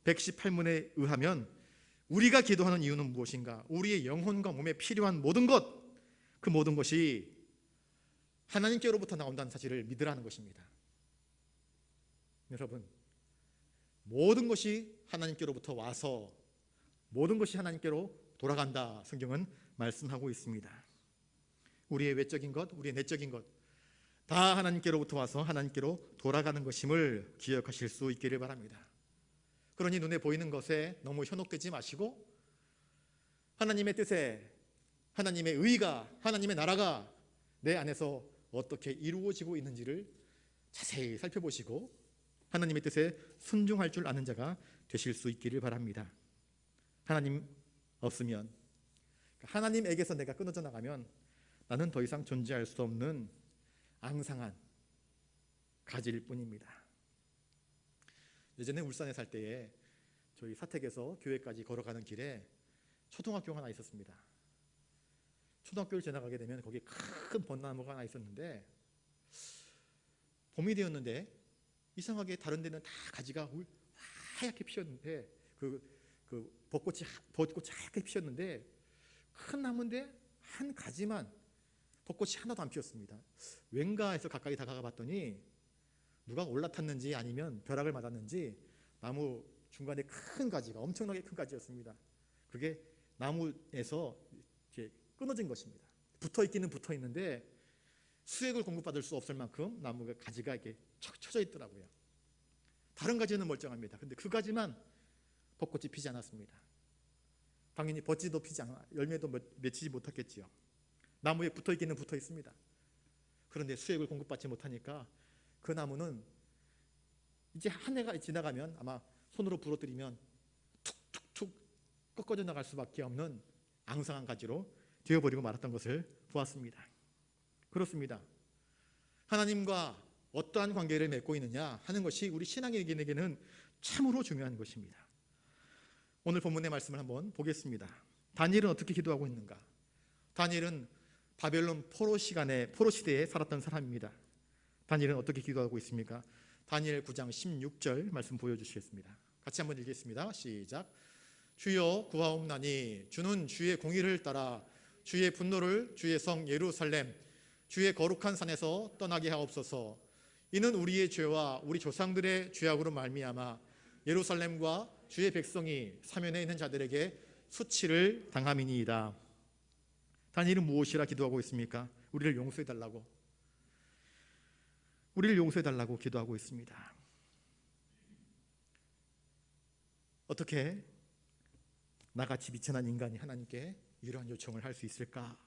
Speaker 1: 118문에 의하면 우리가 기도하는 이유는 무엇인가? 우리의 영혼과 몸에 필요한 모든 것, 그 모든 것이 하나님께로부터 나온다는 사실을 믿으라는 것입니다. 여러분, 모든 것이 하나님께로부터 와서 모든 것이 하나님께로 돌아간다, 성경은 말씀하고 있습니다. 우리의 외적인 것, 우리의 내적인 것 다 하나님께로부터 와서 하나님께로 돌아가는 것임을 기억하실 수 있기를 바랍니다. 그러니 눈에 보이는 것에 너무 현혹되지 마시고 하나님의 뜻에, 하나님의 의가, 하나님의 나라가 내 안에서 어떻게 이루어지고 있는지를 자세히 살펴보시고 하나님의 뜻에 순종할 줄 아는 자가 되실 수 있기를 바랍니다. 하나님 없으면, 하나님에게서 내가 끊어져 나가면 나는 더 이상 존재할 수 없는 앙상한 가지일 뿐입니다. 예전에 울산에 살 때에 저희 사택에서 교회까지 걸어가는 길에 초등학교가 하나 있었습니다. 초등학교를 지나가게 되면 거기 큰 벚나무가 하나 있었는데 봄이 되었는데 이상하게 다른 데는 다 가지가 하얗게 피었는데 벚꽃이 하얗게 피었는데 큰 나무인데 한 가지만 벚꽃이 하나도 안 피었습니다. 왠가 해서 가까이 다가가 봤더니 누가 올라탔는지 아니면 벼락을 맞았는지 나무 중간에 큰 가지가, 엄청나게 큰 가지였습니다. 그게 나무에서 이렇게 끊어진 것입니다. 붙어있기는 붙어있는데 수액을 공급받을 수 없을 만큼 나무가 가지가 이렇게 척 쳐져 있더라고요. 다른 가지는 멀쩡합니다. 근데 그 가지만 벚꽃이 피지 않았습니다. 당연히 버지도 피지 않아, 열매도 맺히지 못했겠지요. 나무에 붙어있기는 붙어있습니다. 그런데 수액을 공급받지 못하니까 그 나무는 이제 한 해가 지나가면 아마 손으로 부러뜨리면 툭툭툭 꺾어져 나갈 수밖에 없는 앙상한 가지로 되어버리고 말았던 것을 보았습니다. 그렇습니다. 하나님과 어떠한 관계를 맺고 있느냐 하는 것이 우리 신앙인에게는 참으로 중요한 것입니다. 오늘 본문의 말씀을 한번 보겠습니다. 다니엘은 어떻게 기도하고 있는가? 다니엘은 바벨론 포로 시대에 살았던 사람입니다. 다니엘은 어떻게 기도하고 있습니까? 다니엘 9장 16절 말씀 보여주시겠습니다. 같이 한번 읽겠습니다. 시작. 주여 구하옵나니 주는 주의 공의를 따라 주의 분노를 주의 성 예루살렘 주의 거룩한 산에서 떠나게 하옵소서. 이는 우리의 죄와 우리 조상들의 죄악으로 말미암아 예루살렘과 주의 백성이 사면에 있는 자들에게 수치를 당함이니이다. 다니엘은 무엇이라 기도하고 있습니까? 우리를 용서해달라고, 우리를 용서해달라고 기도하고 있습니다. 어떻게 나같이 미천한 인간이 하나님께 이러한 요청을 할 수 있을까?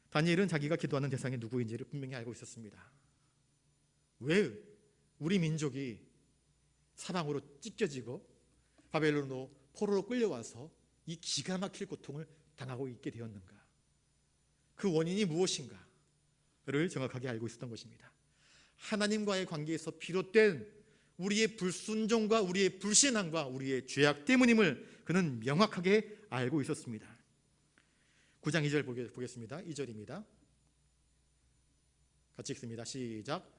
Speaker 1: 다니엘은 자기가 기도하는 대상이 누구인지를 분명히 알고 있었습니다. 왜 우리 민족이 사방으로 찢겨지고 바벨론으로 포로로 끌려와서 이 기가 막힐 고통을 당하고 있게 되었는가? 그 원인이 무엇인가를 정확하게 알고 있었던 것입니다. 하나님과의 관계에서 비롯된 우리의 불순종과 우리의 불신앙과 우리의 죄악 때문임을 그는 명확하게 알고 있었습니다. 9장 2절 보겠습니다. 2절입니다. 같이 읽습니다. 시작.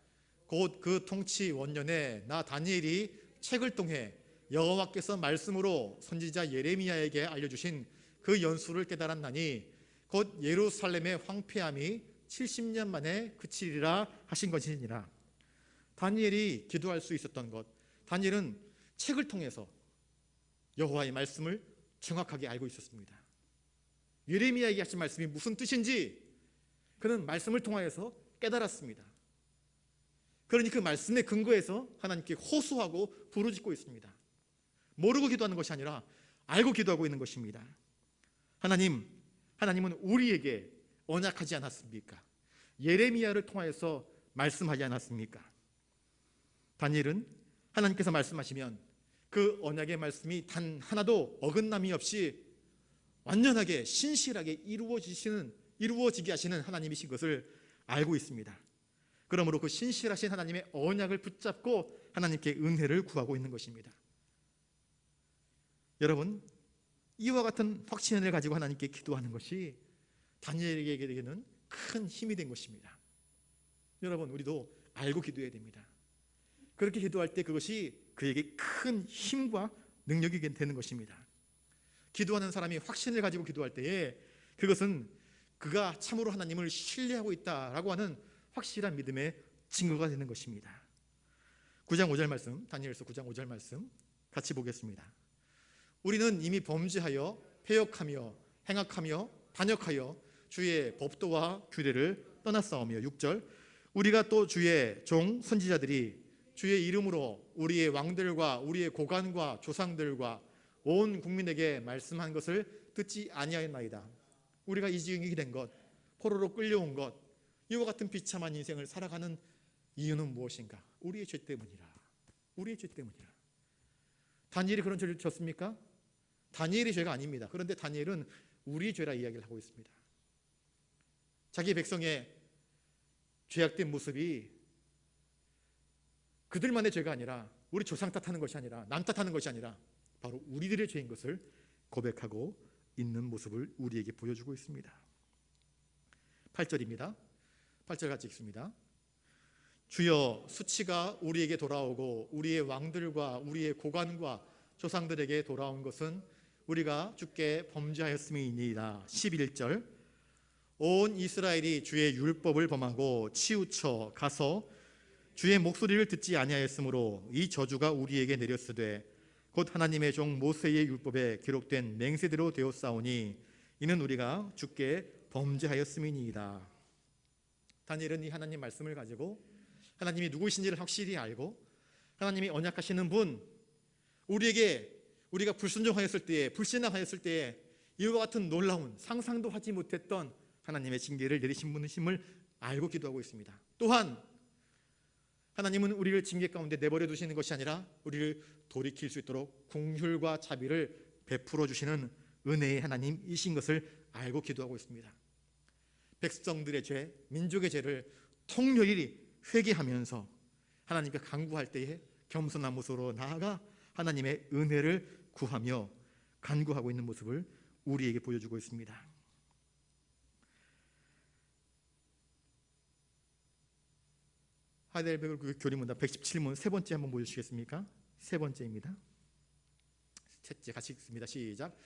Speaker 1: 곧 그 통치 원년에 나 다니엘이 책을 통해 여호와께서 말씀으로 선지자 예레미야에게 알려주신 그 연수를 깨달았나니 곧 예루살렘의 황폐함이 70년 만에 그치리라 하신 것이니라. 다니엘이 기도할 수 있었던 것, 다니엘은 책을 통해서 여호와의 말씀을 정확하게 알고 있었습니다. 예레미야에게 하신 말씀이 무슨 뜻인지 그는 말씀을 통하여서 깨달았습니다. 그러니 그 말씀의 근거에서 하나님께 호소하고 부르짖고 있습니다. 모르고 기도하는 것이 아니라 알고 기도하고 있는 것입니다. 하나님은 우리에게 언약하지 않았습니까? 예레미야를 통하여서 말씀하지 않았습니까? 다니엘은 하나님께서 말씀하시면 그 언약의 말씀이 단 하나도 어긋남이 없이 완전하게 신실하게 이루어지게 하시는 하나님이신 것을 알고 있습니다. 그러므로 그 신실하신 하나님의 언약을 붙잡고 하나님께 은혜를 구하고 있는 것입니다. 여러분, 이와 같은 확신을 가지고 하나님께 기도하는 것이 다니엘에게는 큰 힘이 된 것입니다. 여러분, 우리도 알고 기도해야 됩니다. 그렇게 기도할 때 그것이 그에게 큰 힘과 능력이 되는 것입니다. 기도하는 사람이 확신을 가지고 기도할 때에 그것은 그가 참으로 하나님을 신뢰하고 있다라고 하는 확실한 믿음의 증거가 되는 것입니다. 9장 5절 말씀, 다니엘서 9장 5절 말씀 같이 보겠습니다. 우리는 이미 범죄하여 패역하며 행악하며 반역하여 주의 법도와 규례를 떠났사오며 6절 우리가 또 주의 종 선지자들이 주의 이름으로 우리의 왕들과 우리의 고관과 조상들과 온 국민에게 말씀한 것을 듣지 아니하였나이다. 우리가 이 지경이 된 것, 포로로 끌려온 것, 이와 같은 비참한 인생을 살아가는 이유는 무엇인가? 우리의 죄 때문이라. 우리의 죄 때문이라. 다니엘이 그런 죄를 졌습니까? 다니엘의 죄가 아닙니다. 그런데 다니엘은 우리의 죄라 이야기를 하고 있습니다. 자기 백성의 죄악된 모습이 그들만의 죄가 아니라 우리 조상 탓하는 것이 아니라 남 탓하는 것이 아니라 바로 우리들의 죄인 것을 고백하고 있는 모습을 우리에게 보여주고 있습니다. 8절입니다. 8절 같이 읽습니다. 주여 수치가 우리에게 돌아오고 우리의 왕들과 우리의 고관과 조상들에게 돌아온 것은 우리가 주께 범죄하였음이니이다. 11절 온 이스라엘이 주의 율법을 범하고 치우쳐 가서 주의 목소리를 듣지 아니하였으므로 이 저주가 우리에게 내렸으되 곧 하나님의 종 모세의 율법에 기록된 맹세대로 되었사오니 이는 우리가 주께 범죄하였음이니이다. 다니엘은 이 하나님 말씀을 가지고 하나님이 누구이신지를 확실히 알고 하나님이 언약하시는 분, 우리가 불순종하였을 때에 불신앙하였을 때에 이와 같은 놀라운 상상도 하지 못했던 하나님의 징계를 내리신 분이심을 알고 기도하고 있습니다. 또한 하나님은 우리를 징계 가운데 내버려 두시는 것이 아니라 우리를 돌이킬 수 있도록 긍휼과 자비를 베풀어 주시는 은혜의 하나님이신 것을 알고 기도하고 있습니다. 백성들의 죄, 민족의 죄를 통렬히 회개하면서 하나님께 간구할 때에 겸손한 모습으로 나아가 하나님의 은혜를 구하며 간구하고 있는 모습을 우리에게 보여주고 있습니다. 하이델베르크 교리문답 117문 세 번째 한번 보여주시겠습니까? 세 번째입니다. 셋째 같이 읽습니다. 시작.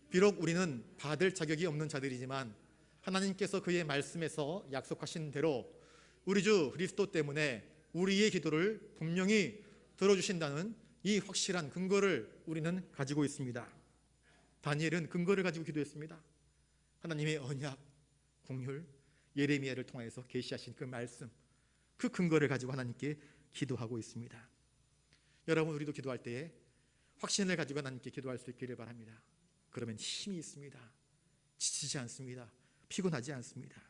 Speaker 1: 비록 우리는 받을 자격이 없는 자들이지만 하나님께서 그의 말씀에서 약속하신 대로 우리 주 그리스도 때문에 우리의 기도를 분명히 들어주신다는 이 확실한 근거를 우리는 가지고 있습니다. 다니엘은 근거를 가지고 기도했습니다. 하나님의 언약, 긍휼, 예레미야를 통해서 계시하신 그 말씀, 그 근거를 가지고 하나님께 기도하고 있습니다. 여러분, 우리도 기도할 때에 확신을 가지고 하나님께 기도할 수 있기를 바랍니다. 그러면 힘이 있습니다. 지치지 않습니다. 피곤하지 않습니다.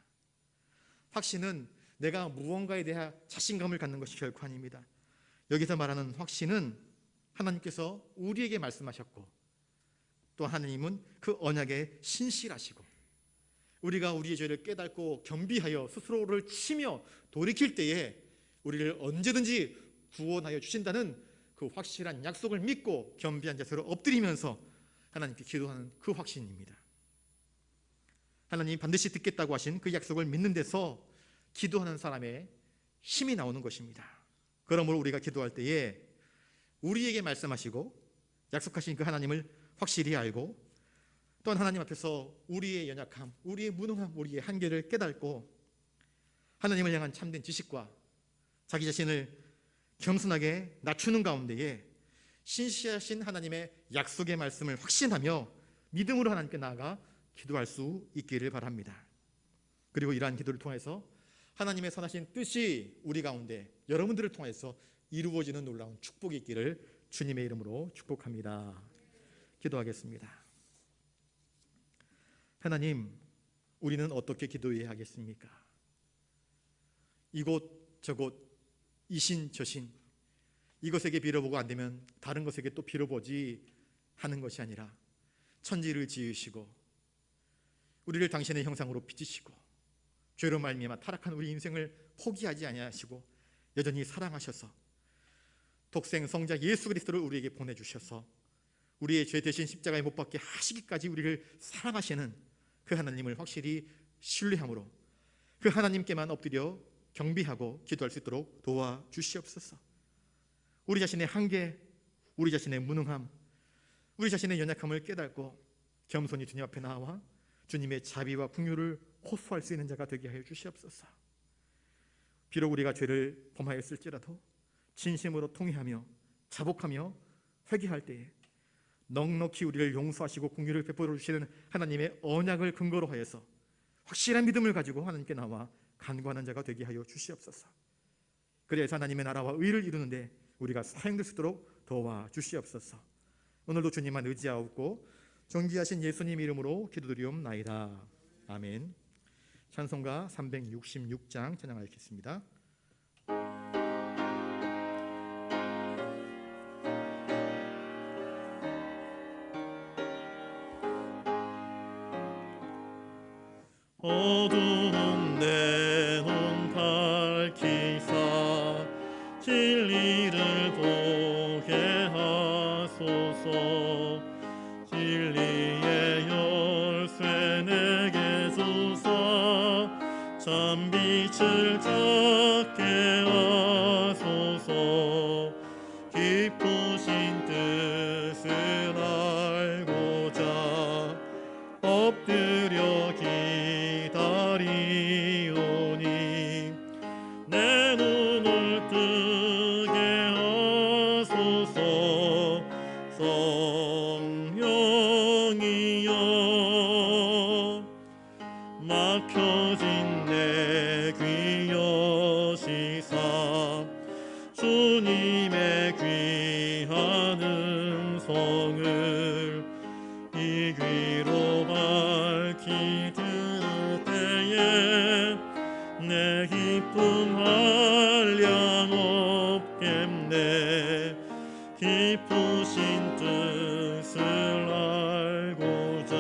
Speaker 1: 확신은 내가 무언가에 대한 자신감을 갖는 것이 결코 아닙니다. 여기서 말하는 확신은 하나님께서 우리에게 말씀하셨고 또 하나님은 그 언약에 신실하시고 우리가 우리의 죄를 깨닫고 겸비하여 스스로를 치며 돌이킬 때에 우리를 언제든지 구원하여 주신다는 그 확실한 약속을 믿고 겸비한 자세로 엎드리면서 하나님께 기도하는 그 확신입니다. 하나님이 반드시 듣겠다고 하신 그 약속을 믿는 데서 기도하는 사람의 힘이 나오는 것입니다. 그러므로 우리가 기도할 때에 우리에게 말씀하시고 약속하신 그 하나님을 확실히 알고 또한 하나님 앞에서 우리의 연약함, 우리의 무능함, 우리의 한계를 깨닫고 하나님을 향한 참된 지식과 자기 자신을 겸손하게 낮추는 가운데에 신실하신 하나님의 약속의 말씀을 확신하며 믿음으로 하나님께 나아가 기도할 수 있기를 바랍니다. 그리고 이러한 기도를 통해서 하나님의 선하신 뜻이 우리 가운데 여러분들을 통해서 이루어지는 놀라운 축복이 있기를 주님의 이름으로 축복합니다. 기도하겠습니다. 하나님, 우리는 어떻게 기도해야 하겠습니까? 이곳 저곳 이신 저신 이것에게 빌어보고 안 되면 다른 것에게 또 빌어보지 하는 것이 아니라 천지를 지으시고 우리를 당신의 형상으로 빚으시고 죄로 말미암아 타락한 우리 인생을 포기하지 아니하시고 여전히 사랑하셔서 독생 성자 예수 그리스도를 우리에게 보내주셔서 우리의 죄 대신 십자가에 못 박게 하시기까지 우리를 사랑하시는 그 하나님을 확실히 신뢰함으로 그 하나님께만 엎드려 경배하고 기도할 수 있도록 도와주시옵소서. 우리 자신의 한계, 우리 자신의 무능함, 우리 자신의 연약함을 깨닫고 겸손히 주님 앞에 나와 주님의 자비와 긍휼을 호소할 수 있는 자가 되게 하여 주시옵소서. 비록 우리가 죄를 범하였을지라도 진심으로 통회하며 자복하며 회개할 때에 넉넉히 우리를 용서하시고 긍휼을 베풀어 주시는 하나님의 언약을 근거로 하여서 확실한 믿음을 가지고 하나님께 나와 간구하는 자가 되게 하여 주시옵소서. 그래서 하나님의 나라와 의를 이루는데 우리가 사용될 수 있도록 도와주시옵소서. 오늘도 주님만 의지하옵고 존귀하신 예수님 이름으로 기도드리옵나이다. 아멘. 찬송가 366장 찬양하겠습니다.
Speaker 2: 어두운 내 눈 밝히사 진리를 보게 하소서. 진리의 열쇠 내게 주사 참 빛을 찾게 하소서. 깊으신 뜻을 알고자 엎드려 기다리오니 내 눈을 뜨게 하소서. 성령이여 막혀진 내 귀 여시사 주님의 귀한 음성을 이 귀로 밝히 들을 때에 내 기쁨 한량 없겠네. 깊으신 뜻을 알고자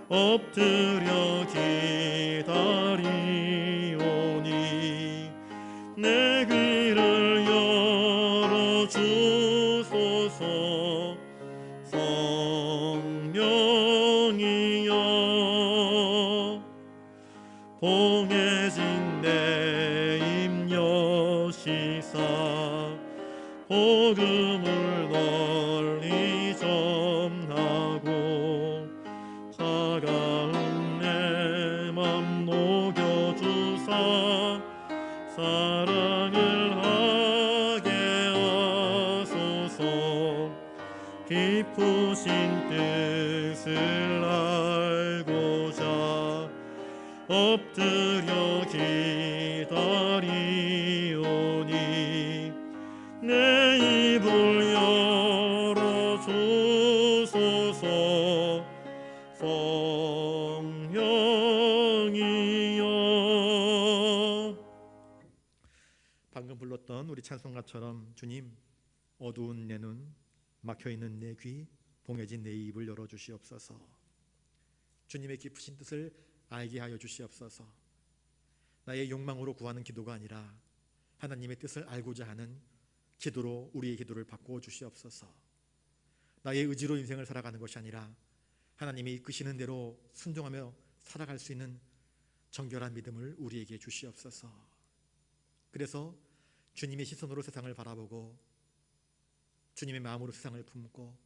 Speaker 2: 엎드려 기다리오니 내 귀를 열어주소서. 성령이여 봉해진 내 입 여시사 복음을 널리 전하고 차가운 내 맘 녹여주사 사랑을 하게 하소서. 깊으신 뜻을 알고자 엎드려 기다리오니 내 입을 열어주소서. 성령이여
Speaker 1: 방금 불렀던 우리 찬송가처럼 주님, 어두운 내 눈, 막혀있는 내 귀, 봉해진 내 입을 열어주시옵소서. 주님의 깊으신 뜻을 알게 하여 주시옵소서. 나의 욕망으로 구하는 기도가 아니라 하나님의 뜻을 알고자 하는 기도로 우리의 기도를 바꾸어 주시옵소서. 나의 의지로 인생을 살아가는 것이 아니라 하나님이 이끄시는 대로 순종하며 살아갈 수 있는 정결한 믿음을 우리에게 주시옵소서. 그래서 주님의 시선으로 세상을 바라보고 주님의 마음으로 세상을 품고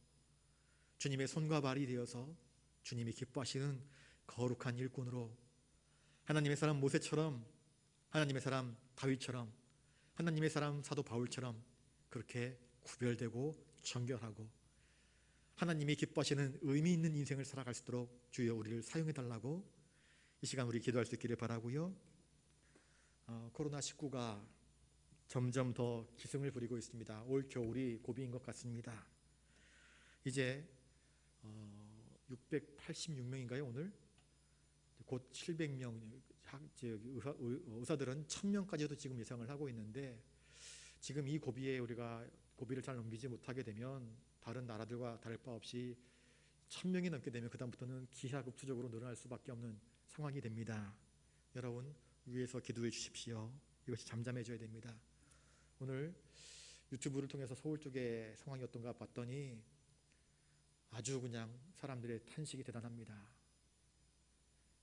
Speaker 1: 주님의 손과 발이 되어서 주님이 기뻐하시는 거룩한 일꾼으로 하나님의 사람 모세처럼, 하나님의 사람 다윗처럼, 하나님의 사람 사도 바울처럼 그렇게 구별되고 정결하고 하나님이 기뻐하시는 의미 있는 인생을 살아갈 수 있도록 주여 우리를 사용해달라고 이 시간 우리 기도할 수 있기를 바라고요. 코로나19가 점점 더 기승을 부리고 있습니다. 올 겨울이 고비인 것 같습니다. 이제 686명인가요? 오늘 곧 700명, 의사들은 1000명까지도 지금 예상을 하고 있는데 지금 이 고비에 우리가 고비를 잘 넘기지 못하게 되면 다른 나라들과 다를 바 없이 1000명이 넘게 되면 그다음부터는 기하급수적으로 늘어날 수밖에 없는 상황이 됩니다. 여러분 위에서 기도해 주십시오. 이것이 잠잠해져야 됩니다. 오늘 유튜브를 통해서 서울 쪽의 상황이 어떤가 봤더니 아주 그냥 사람들의 탄식이 대단합니다.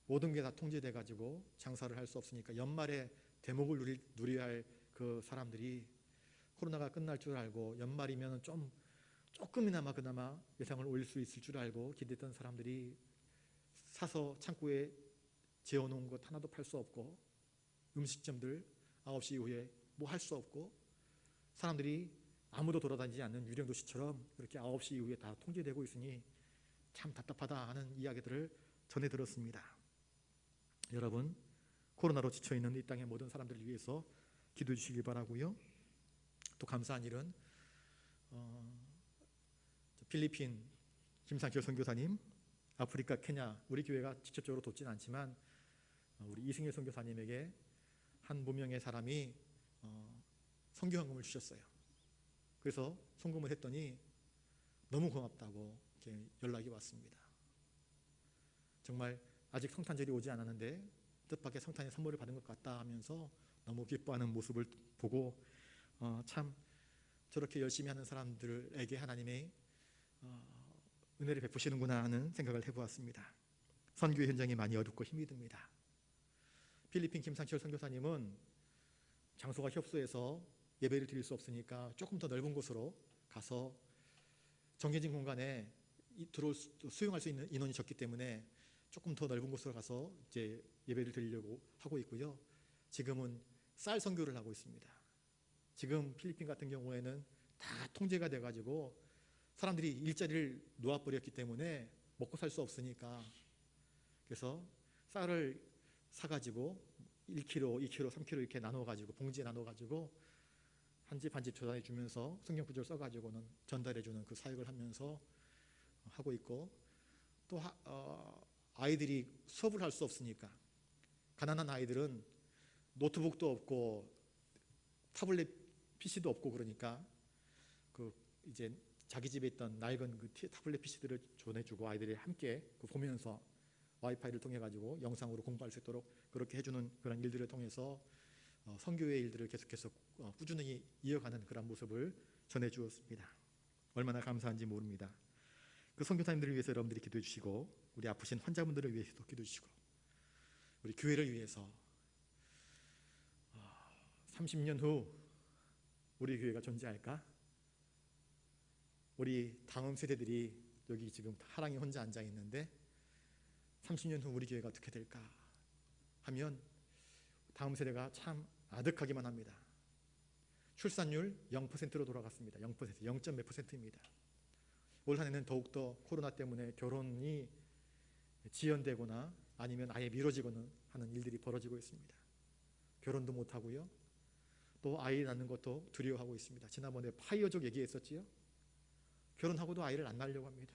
Speaker 1: 모든 게 다 통제돼 가지고 장사를 할 수 없으니까 연말에 대목을 누려야 할 그 사람들이 코로나가 끝날 줄 알고 연말이면 조금이나마 그나마 예상을 올릴 수 있을 줄 알고 기대했던 사람들이 사서 창고에 재워놓은 것 하나도 팔 수 없고, 음식점들 9시 이후에 뭐 할 수 없고, 사람들이 아무도 돌아다니지 않는 유령 도시처럼 그렇게 9시 이후에 다 통제되고 있으니 참 답답하다 하는 이야기들을 전해 들었습니다. 여러분, 코로나로 지쳐있는 이 땅의 모든 사람들을 위해서 기도해 주시길 바라고요. 또 감사한 일은 필리핀 김상철 선교사님, 아프리카 케냐, 우리 교회가 직접적으로 돕지는 않지만 우리 이승일 선교사님에게 한 무명의 사람이 선교헌금을 주셨어요. 그래서 송금을 했더니 너무 고맙다고 이렇게 연락이 왔습니다. 정말 아직 성탄절이 오지 않았는데 뜻밖의 성탄의 선물을 받은 것 같다 하면서 너무 기뻐하는 모습을 보고 참 저렇게 열심히 하는 사람들에게 하나님의 은혜를 베푸시는구나 하는 생각을 해보았습니다. 선교 현장이 많이 어둡고 힘이 듭니다. 필리핀 김상철 선교사님은 장소가 협소해서 예배를 드릴 수 없으니까 조금 더 넓은 곳으로 가서 정해진 공간에 수용할 수 있는 인원이 적기 때문에 조금 더 넓은 곳으로 가서 이제 예배를 드리려고 하고 있고요. 지금은 쌀 선교를 하고 있습니다. 지금 필리핀 같은 경우에는 다 통제가 돼가지고 사람들이 일자리를 놓아버렸기 때문에 먹고 살 수 없으니까, 그래서 쌀을 사가지고 1kg, 2kg, 3kg 이렇게 나눠가지고 봉지에 나눠가지고 한 집 한 집 전달해 주면서 성경 구절 써가지고는 전달해 주는 그 사역을 하면서 하고 있고, 또 아이들이 수업을 할 수 없으니까 가난한 아이들은 노트북도 없고 타블렛 PC도 없고 그러니까 그 이제 자기 집에 있던 낡은 그 타블렛 PC들을 전해주고 아이들이 함께 보면서 와이파이를 통해 가지고 영상으로 공부할 수 있도록 그렇게 해주는 그런 일들을 통해서 선교의 일들을 계속해서 꾸준히 이어가는 그런 모습을 전해주었습니다. 얼마나 감사한지 모릅니다. 그 선교사님들을 위해서 여러분들이 기도해 주시고, 우리 아프신 환자분들을 위해서도 기도해 주시고, 우리 교회를 위해서 30년 후 우리 교회가 존재할까? 우리 다음 세대들이 여기 지금 하랑이 혼자 앉아 있는데 30년 후 우리 교회가 어떻게 될까 하면 다음 세대가 참 아득하기만 합니다. 출산율 0%로 돌아갔습니다. 0%, 0. 몇 %입니다. 올 한 해는 더욱더 코로나 때문에 결혼이 지연되거나 아니면 아예 미뤄지거나 하는 일들이 벌어지고 있습니다. 결혼도 못하고요. 또 아이 낳는 것도 두려워하고 있습니다. 지난번에 파이어족 얘기했었지요. 결혼하고도 아이를 안 낳으려고 합니다.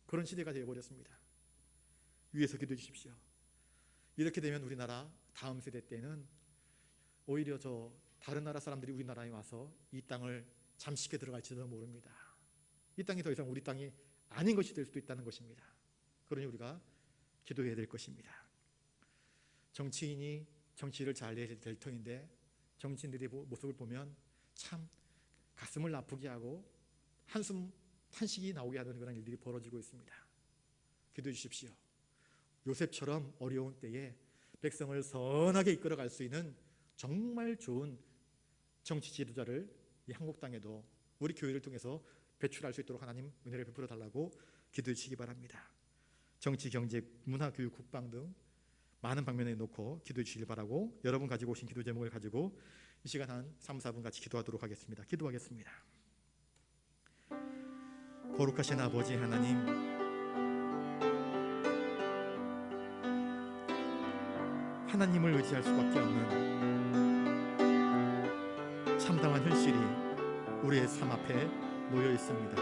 Speaker 1: 그런 시대가 되어버렸습니다. 위에서 기도해 주십시오. 이렇게 되면 우리나라 다음 세대 때는 오히려 다른 나라 사람들이 우리나라에 와서 이 땅을 잠식해 들어갈지도 모릅니다. 이 땅이 더 이상 우리 땅이 아닌 것이 될 수도 있다는 것입니다. 그러니 우리가 기도해야 될 것입니다. 정치인이 정치를 잘 내야 될 터인데 정치인들의 모습을 보면 참 가슴을 아프게 하고 한숨 탄식이 나오게 하는 그런 일들이 벌어지고 있습니다. 기도해 주십시오. 요셉처럼 어려운 때에 백성을 선하게 이끌어갈 수 있는 정말 좋은 정치 지도자를 이 한국 땅에도 우리 교회를 통해서 배출할 수 있도록 하나님 은혜를 베풀어 달라고 기도해 주시기 바랍니다. 정치, 경제, 문화, 교육, 국방 등 많은 방면에 놓고 기도해 주시길 바라고, 여러분 가지고 오신 기도 제목을 가지고 이 시간 한 3, 4분 같이 기도하도록 하겠습니다. 기도하겠습니다. 거룩하신 아버지 하나님, 하나님을 의지할 수밖에 없는 참담한 현실이 우리의 삶 앞에 놓여 있습니다.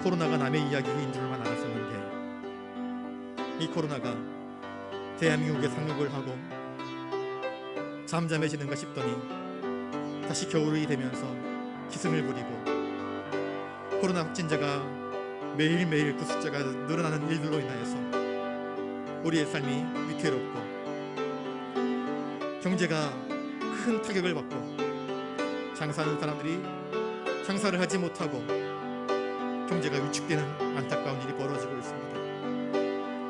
Speaker 1: 코로나가 남의 이야기인 줄만 알았었는데 이 코로나가 대한민국에 상륙을 하고 잠잠해지는가 싶더니 다시 겨울이 되면서 기승을 부리고 코로나 확진자가 매일매일 그 숫자가 늘어나는 일들로 인하여서 우리의 삶이 위태롭고 경제가 큰 타격을 받고 장사하는 사람들이 장사를 하지 못하고 경제가 위축되는 안타까운 일이 벌어지고 있습니다.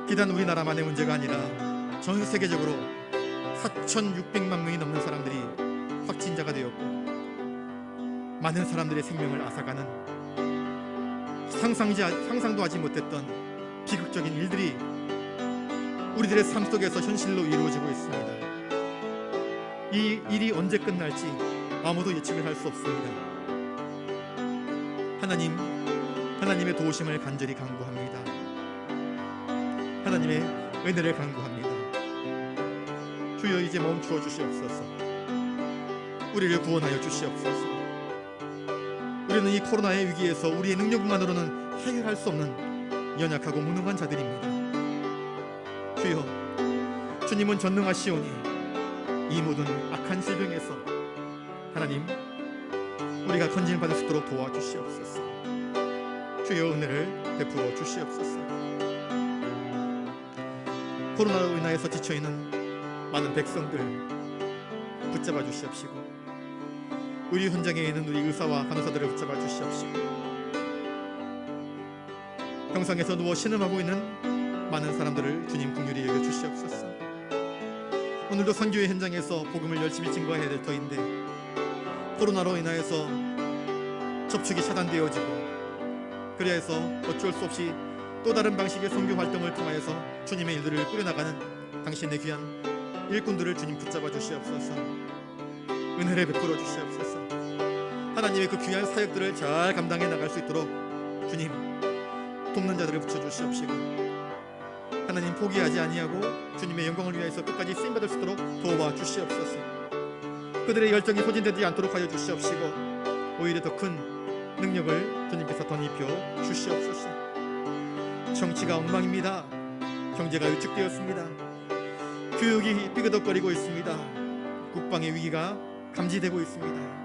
Speaker 1: 비단 우리나라만의 문제가 아니라 전 세계적으로 4,600만 명이 넘는 사람들이 확진자가 되었고, 많은 사람들의 생명을 앗아가는 상상도 하지 못했던 비극적인 일들이 우리들의 삶 속에서 현실로 이루어지고 있습니다. 이 일이 언제 끝날지 아무도 예측을 할 수 없습니다. 하나님의 도우심을 간절히 간구합니다. 하나님의 은혜를 간구합니다. 주여, 이제 멈추어 주시옵소서. 우리를 구원하여 주시옵소서. 우리는 이 코로나의 위기에서 우리의 능력만으로는 해결할 수 없는 연약하고 무능한 자들입니다. 주여, 주님은 전능하시오니 이 모든 악한 질병에서 하나님, 우리가 건진을 받을 수 있도록 도와주시옵소서. 주여, 은혜를 베풀어 주시옵소서. 코로나로 인하여서 지쳐있는 많은 백성들 붙잡아 주시옵시고, 의료 현장에 있는 우리 의사와 간호사들을 붙잡아 주시옵시고, 병상에서 누워 신음하고 있는 많은 사람들을 주님 긍휼히 여겨 주시옵소서. 오늘도 선교의 현장에서 복음을 열심히 증거해야 될 터인데 코로나로 인하여서 접촉이 차단되어지고, 그래야 해서 어쩔 수 없이 또 다른 방식의 선교 활동을 통하여서 주님의 일들을 꾸려나가는 당신의 귀한 일꾼들을 주님 붙잡아 주시옵소서. 은혜를 베풀어 주시옵소서. 하나님의 그 귀한 사역들을 잘 감당해 나갈 수 있도록 주님 돕는 자들을 붙여주시옵시고, 하나님 포기하지 아니하고 주님의 영광을 위하여서 끝까지 쓰임받을 수 있도록 도와주시옵소서. 그들의 열정이 소진되지 않도록 하여 주시옵시고, 오히려 더 큰 능력을 주님께서 덧입혀 주시옵소서. 정치가 엉망입니다. 경제가 위축되었습니다. 교육이 삐그덕거리고 있습니다. 국방의 위기가 감지되고 있습니다.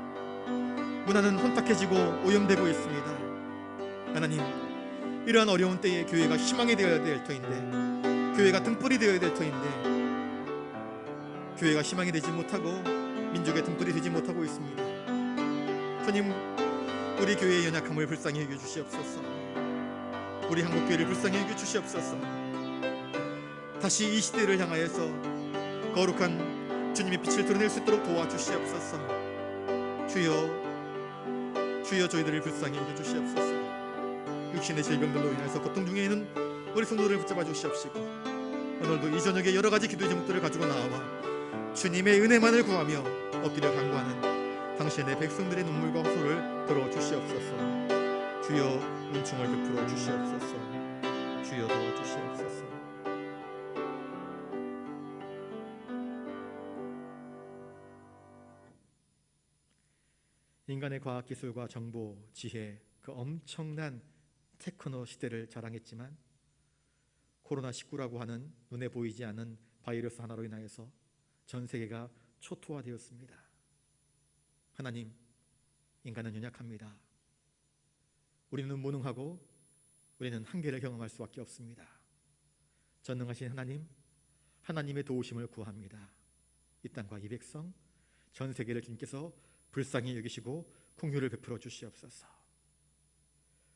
Speaker 1: 문화는 혼탁해지고 오염되고 있습니다. 하나님, 이러한 어려운 때에 교회가 희망이 되어야 될 터인데, 교회가 등불이 되어야 될 터인데, 교회가 희망이 되지 못하고 민족의 등불이 되지 못하고 있습니다. 주님, 우리 교회의 연약함을 불쌍히 여겨 주시옵소서. 우리 한국교회를 불쌍히 여겨 주시옵소서. 다시 이 시대를 향하여서 거룩한 주님의 빛을 드러낼 수 있도록 도와주시옵소서. 주여, 저희들을 불쌍히 여겨 주시옵소서. 육신의 질병들로 인해서 고통 중에 있는 우리 성도들을 붙잡아 주시옵시고, 오늘도 이 저녁에 여러 가지 기도의 제목들을 가지고 나와 주님의 은혜만을 구하며 엎드려 간구하는 당신의 백성들의 눈물과 호소를 들어주시옵소서. 주여, 은총을 베풀어 주시옵소서. 주여, 도와주시옵소서. 인간의 과학기술과 정보, 지혜, 그 엄청난 테크노 시대를 자랑했지만 코로나19라고 하는 눈에 보이지 않는 바이러스 하나로 인하여서 전 세계가 초토화되었습니다. 하나님, 인간은 연약합니다. 우리는 무능하고 우리는 한계를 경험할 수밖에 없습니다. 전능하신 하나님, 하나님의 도우심을 구합니다. 이 땅과 이 백성, 전 세계를 주님께서 불쌍히 여기시고 긍휼을 베풀어 주시옵소서.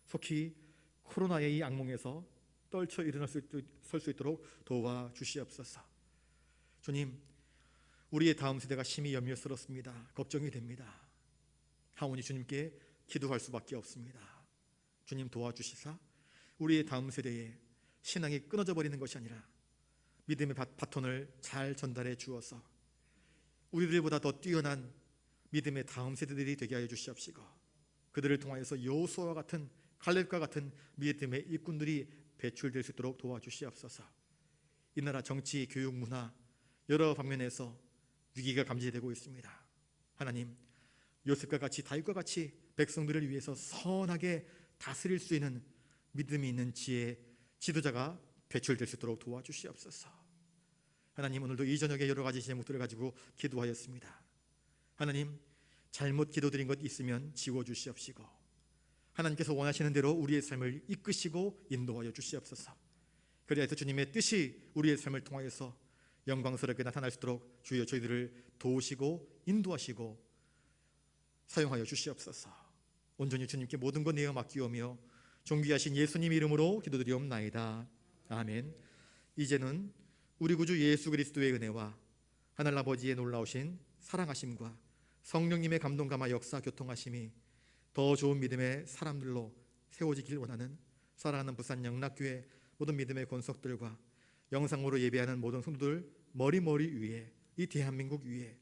Speaker 1: 속히 코로나의 이 악몽에서 떨쳐 일어날 설 수 있도록 도와주시옵소서. 주님, 우리의 다음 세대가 심히 염려스럽습니다. 걱정이 됩니다. 하오니 주님께 기도할 수밖에 없습니다. 주님 도와주시사 우리의 다음 세대에 신앙이 끊어져 버리는 것이 아니라 믿음의 바톤을 잘 전달해 주어서 우리들보다 더 뛰어난 믿음의 다음 세대들이 되게 하여 주시옵시고, 그들을 통하여서 여호수아와 같은, 갈렙과 같은 믿음의 일꾼들이 배출될 수 있도록 도와주시옵소서. 이 나라 정치, 교육, 문화 여러 방면에서 위기가 감지되고 있습니다. 하나님, 요셉과 같이, 다윗과 같이 백성들을 위해서 선하게 다스릴 수 있는 믿음이 있는 지혜, 지도자가 배출될 수 있도록 도와주시옵소서. 하나님, 오늘도 이 저녁에 여러 가지 제목들을 가지고 기도하였습니다. 하나님, 잘못 기도드린 것 있으면 지워주시옵시고, 하나님께서 원하시는 대로 우리의 삶을 이끄시고 인도하여 주시옵소서. 그리하여서 주님의 뜻이 우리의 삶을 통하여서 영광스럽게 나타날 수 있도록 주여 저희들을 도우시고 인도하시고 사용하여 주시옵소서. 온전히 주님께 모든 것 내어 맡기오며 존귀하신 예수님 이름으로 기도드리옵나이다. 아멘. 이제는 우리 구주 예수 그리스도의 은혜와 하늘 아버지의 놀라우신 사랑하심과 성령님의 감동감화 역사 교통하심이 더 좋은 믿음의 사람들로 세워지길 원하는 사랑하는 부산 영락교회 모든 믿음의 권속들과 영상으로 예배하는 모든 성도들 머리머리 위에, 이 대한민국 위에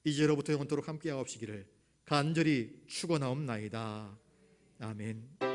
Speaker 1: 이제로부터 영원토록 함께하옵시기를 간절히 축원하옵나이다. 아멘.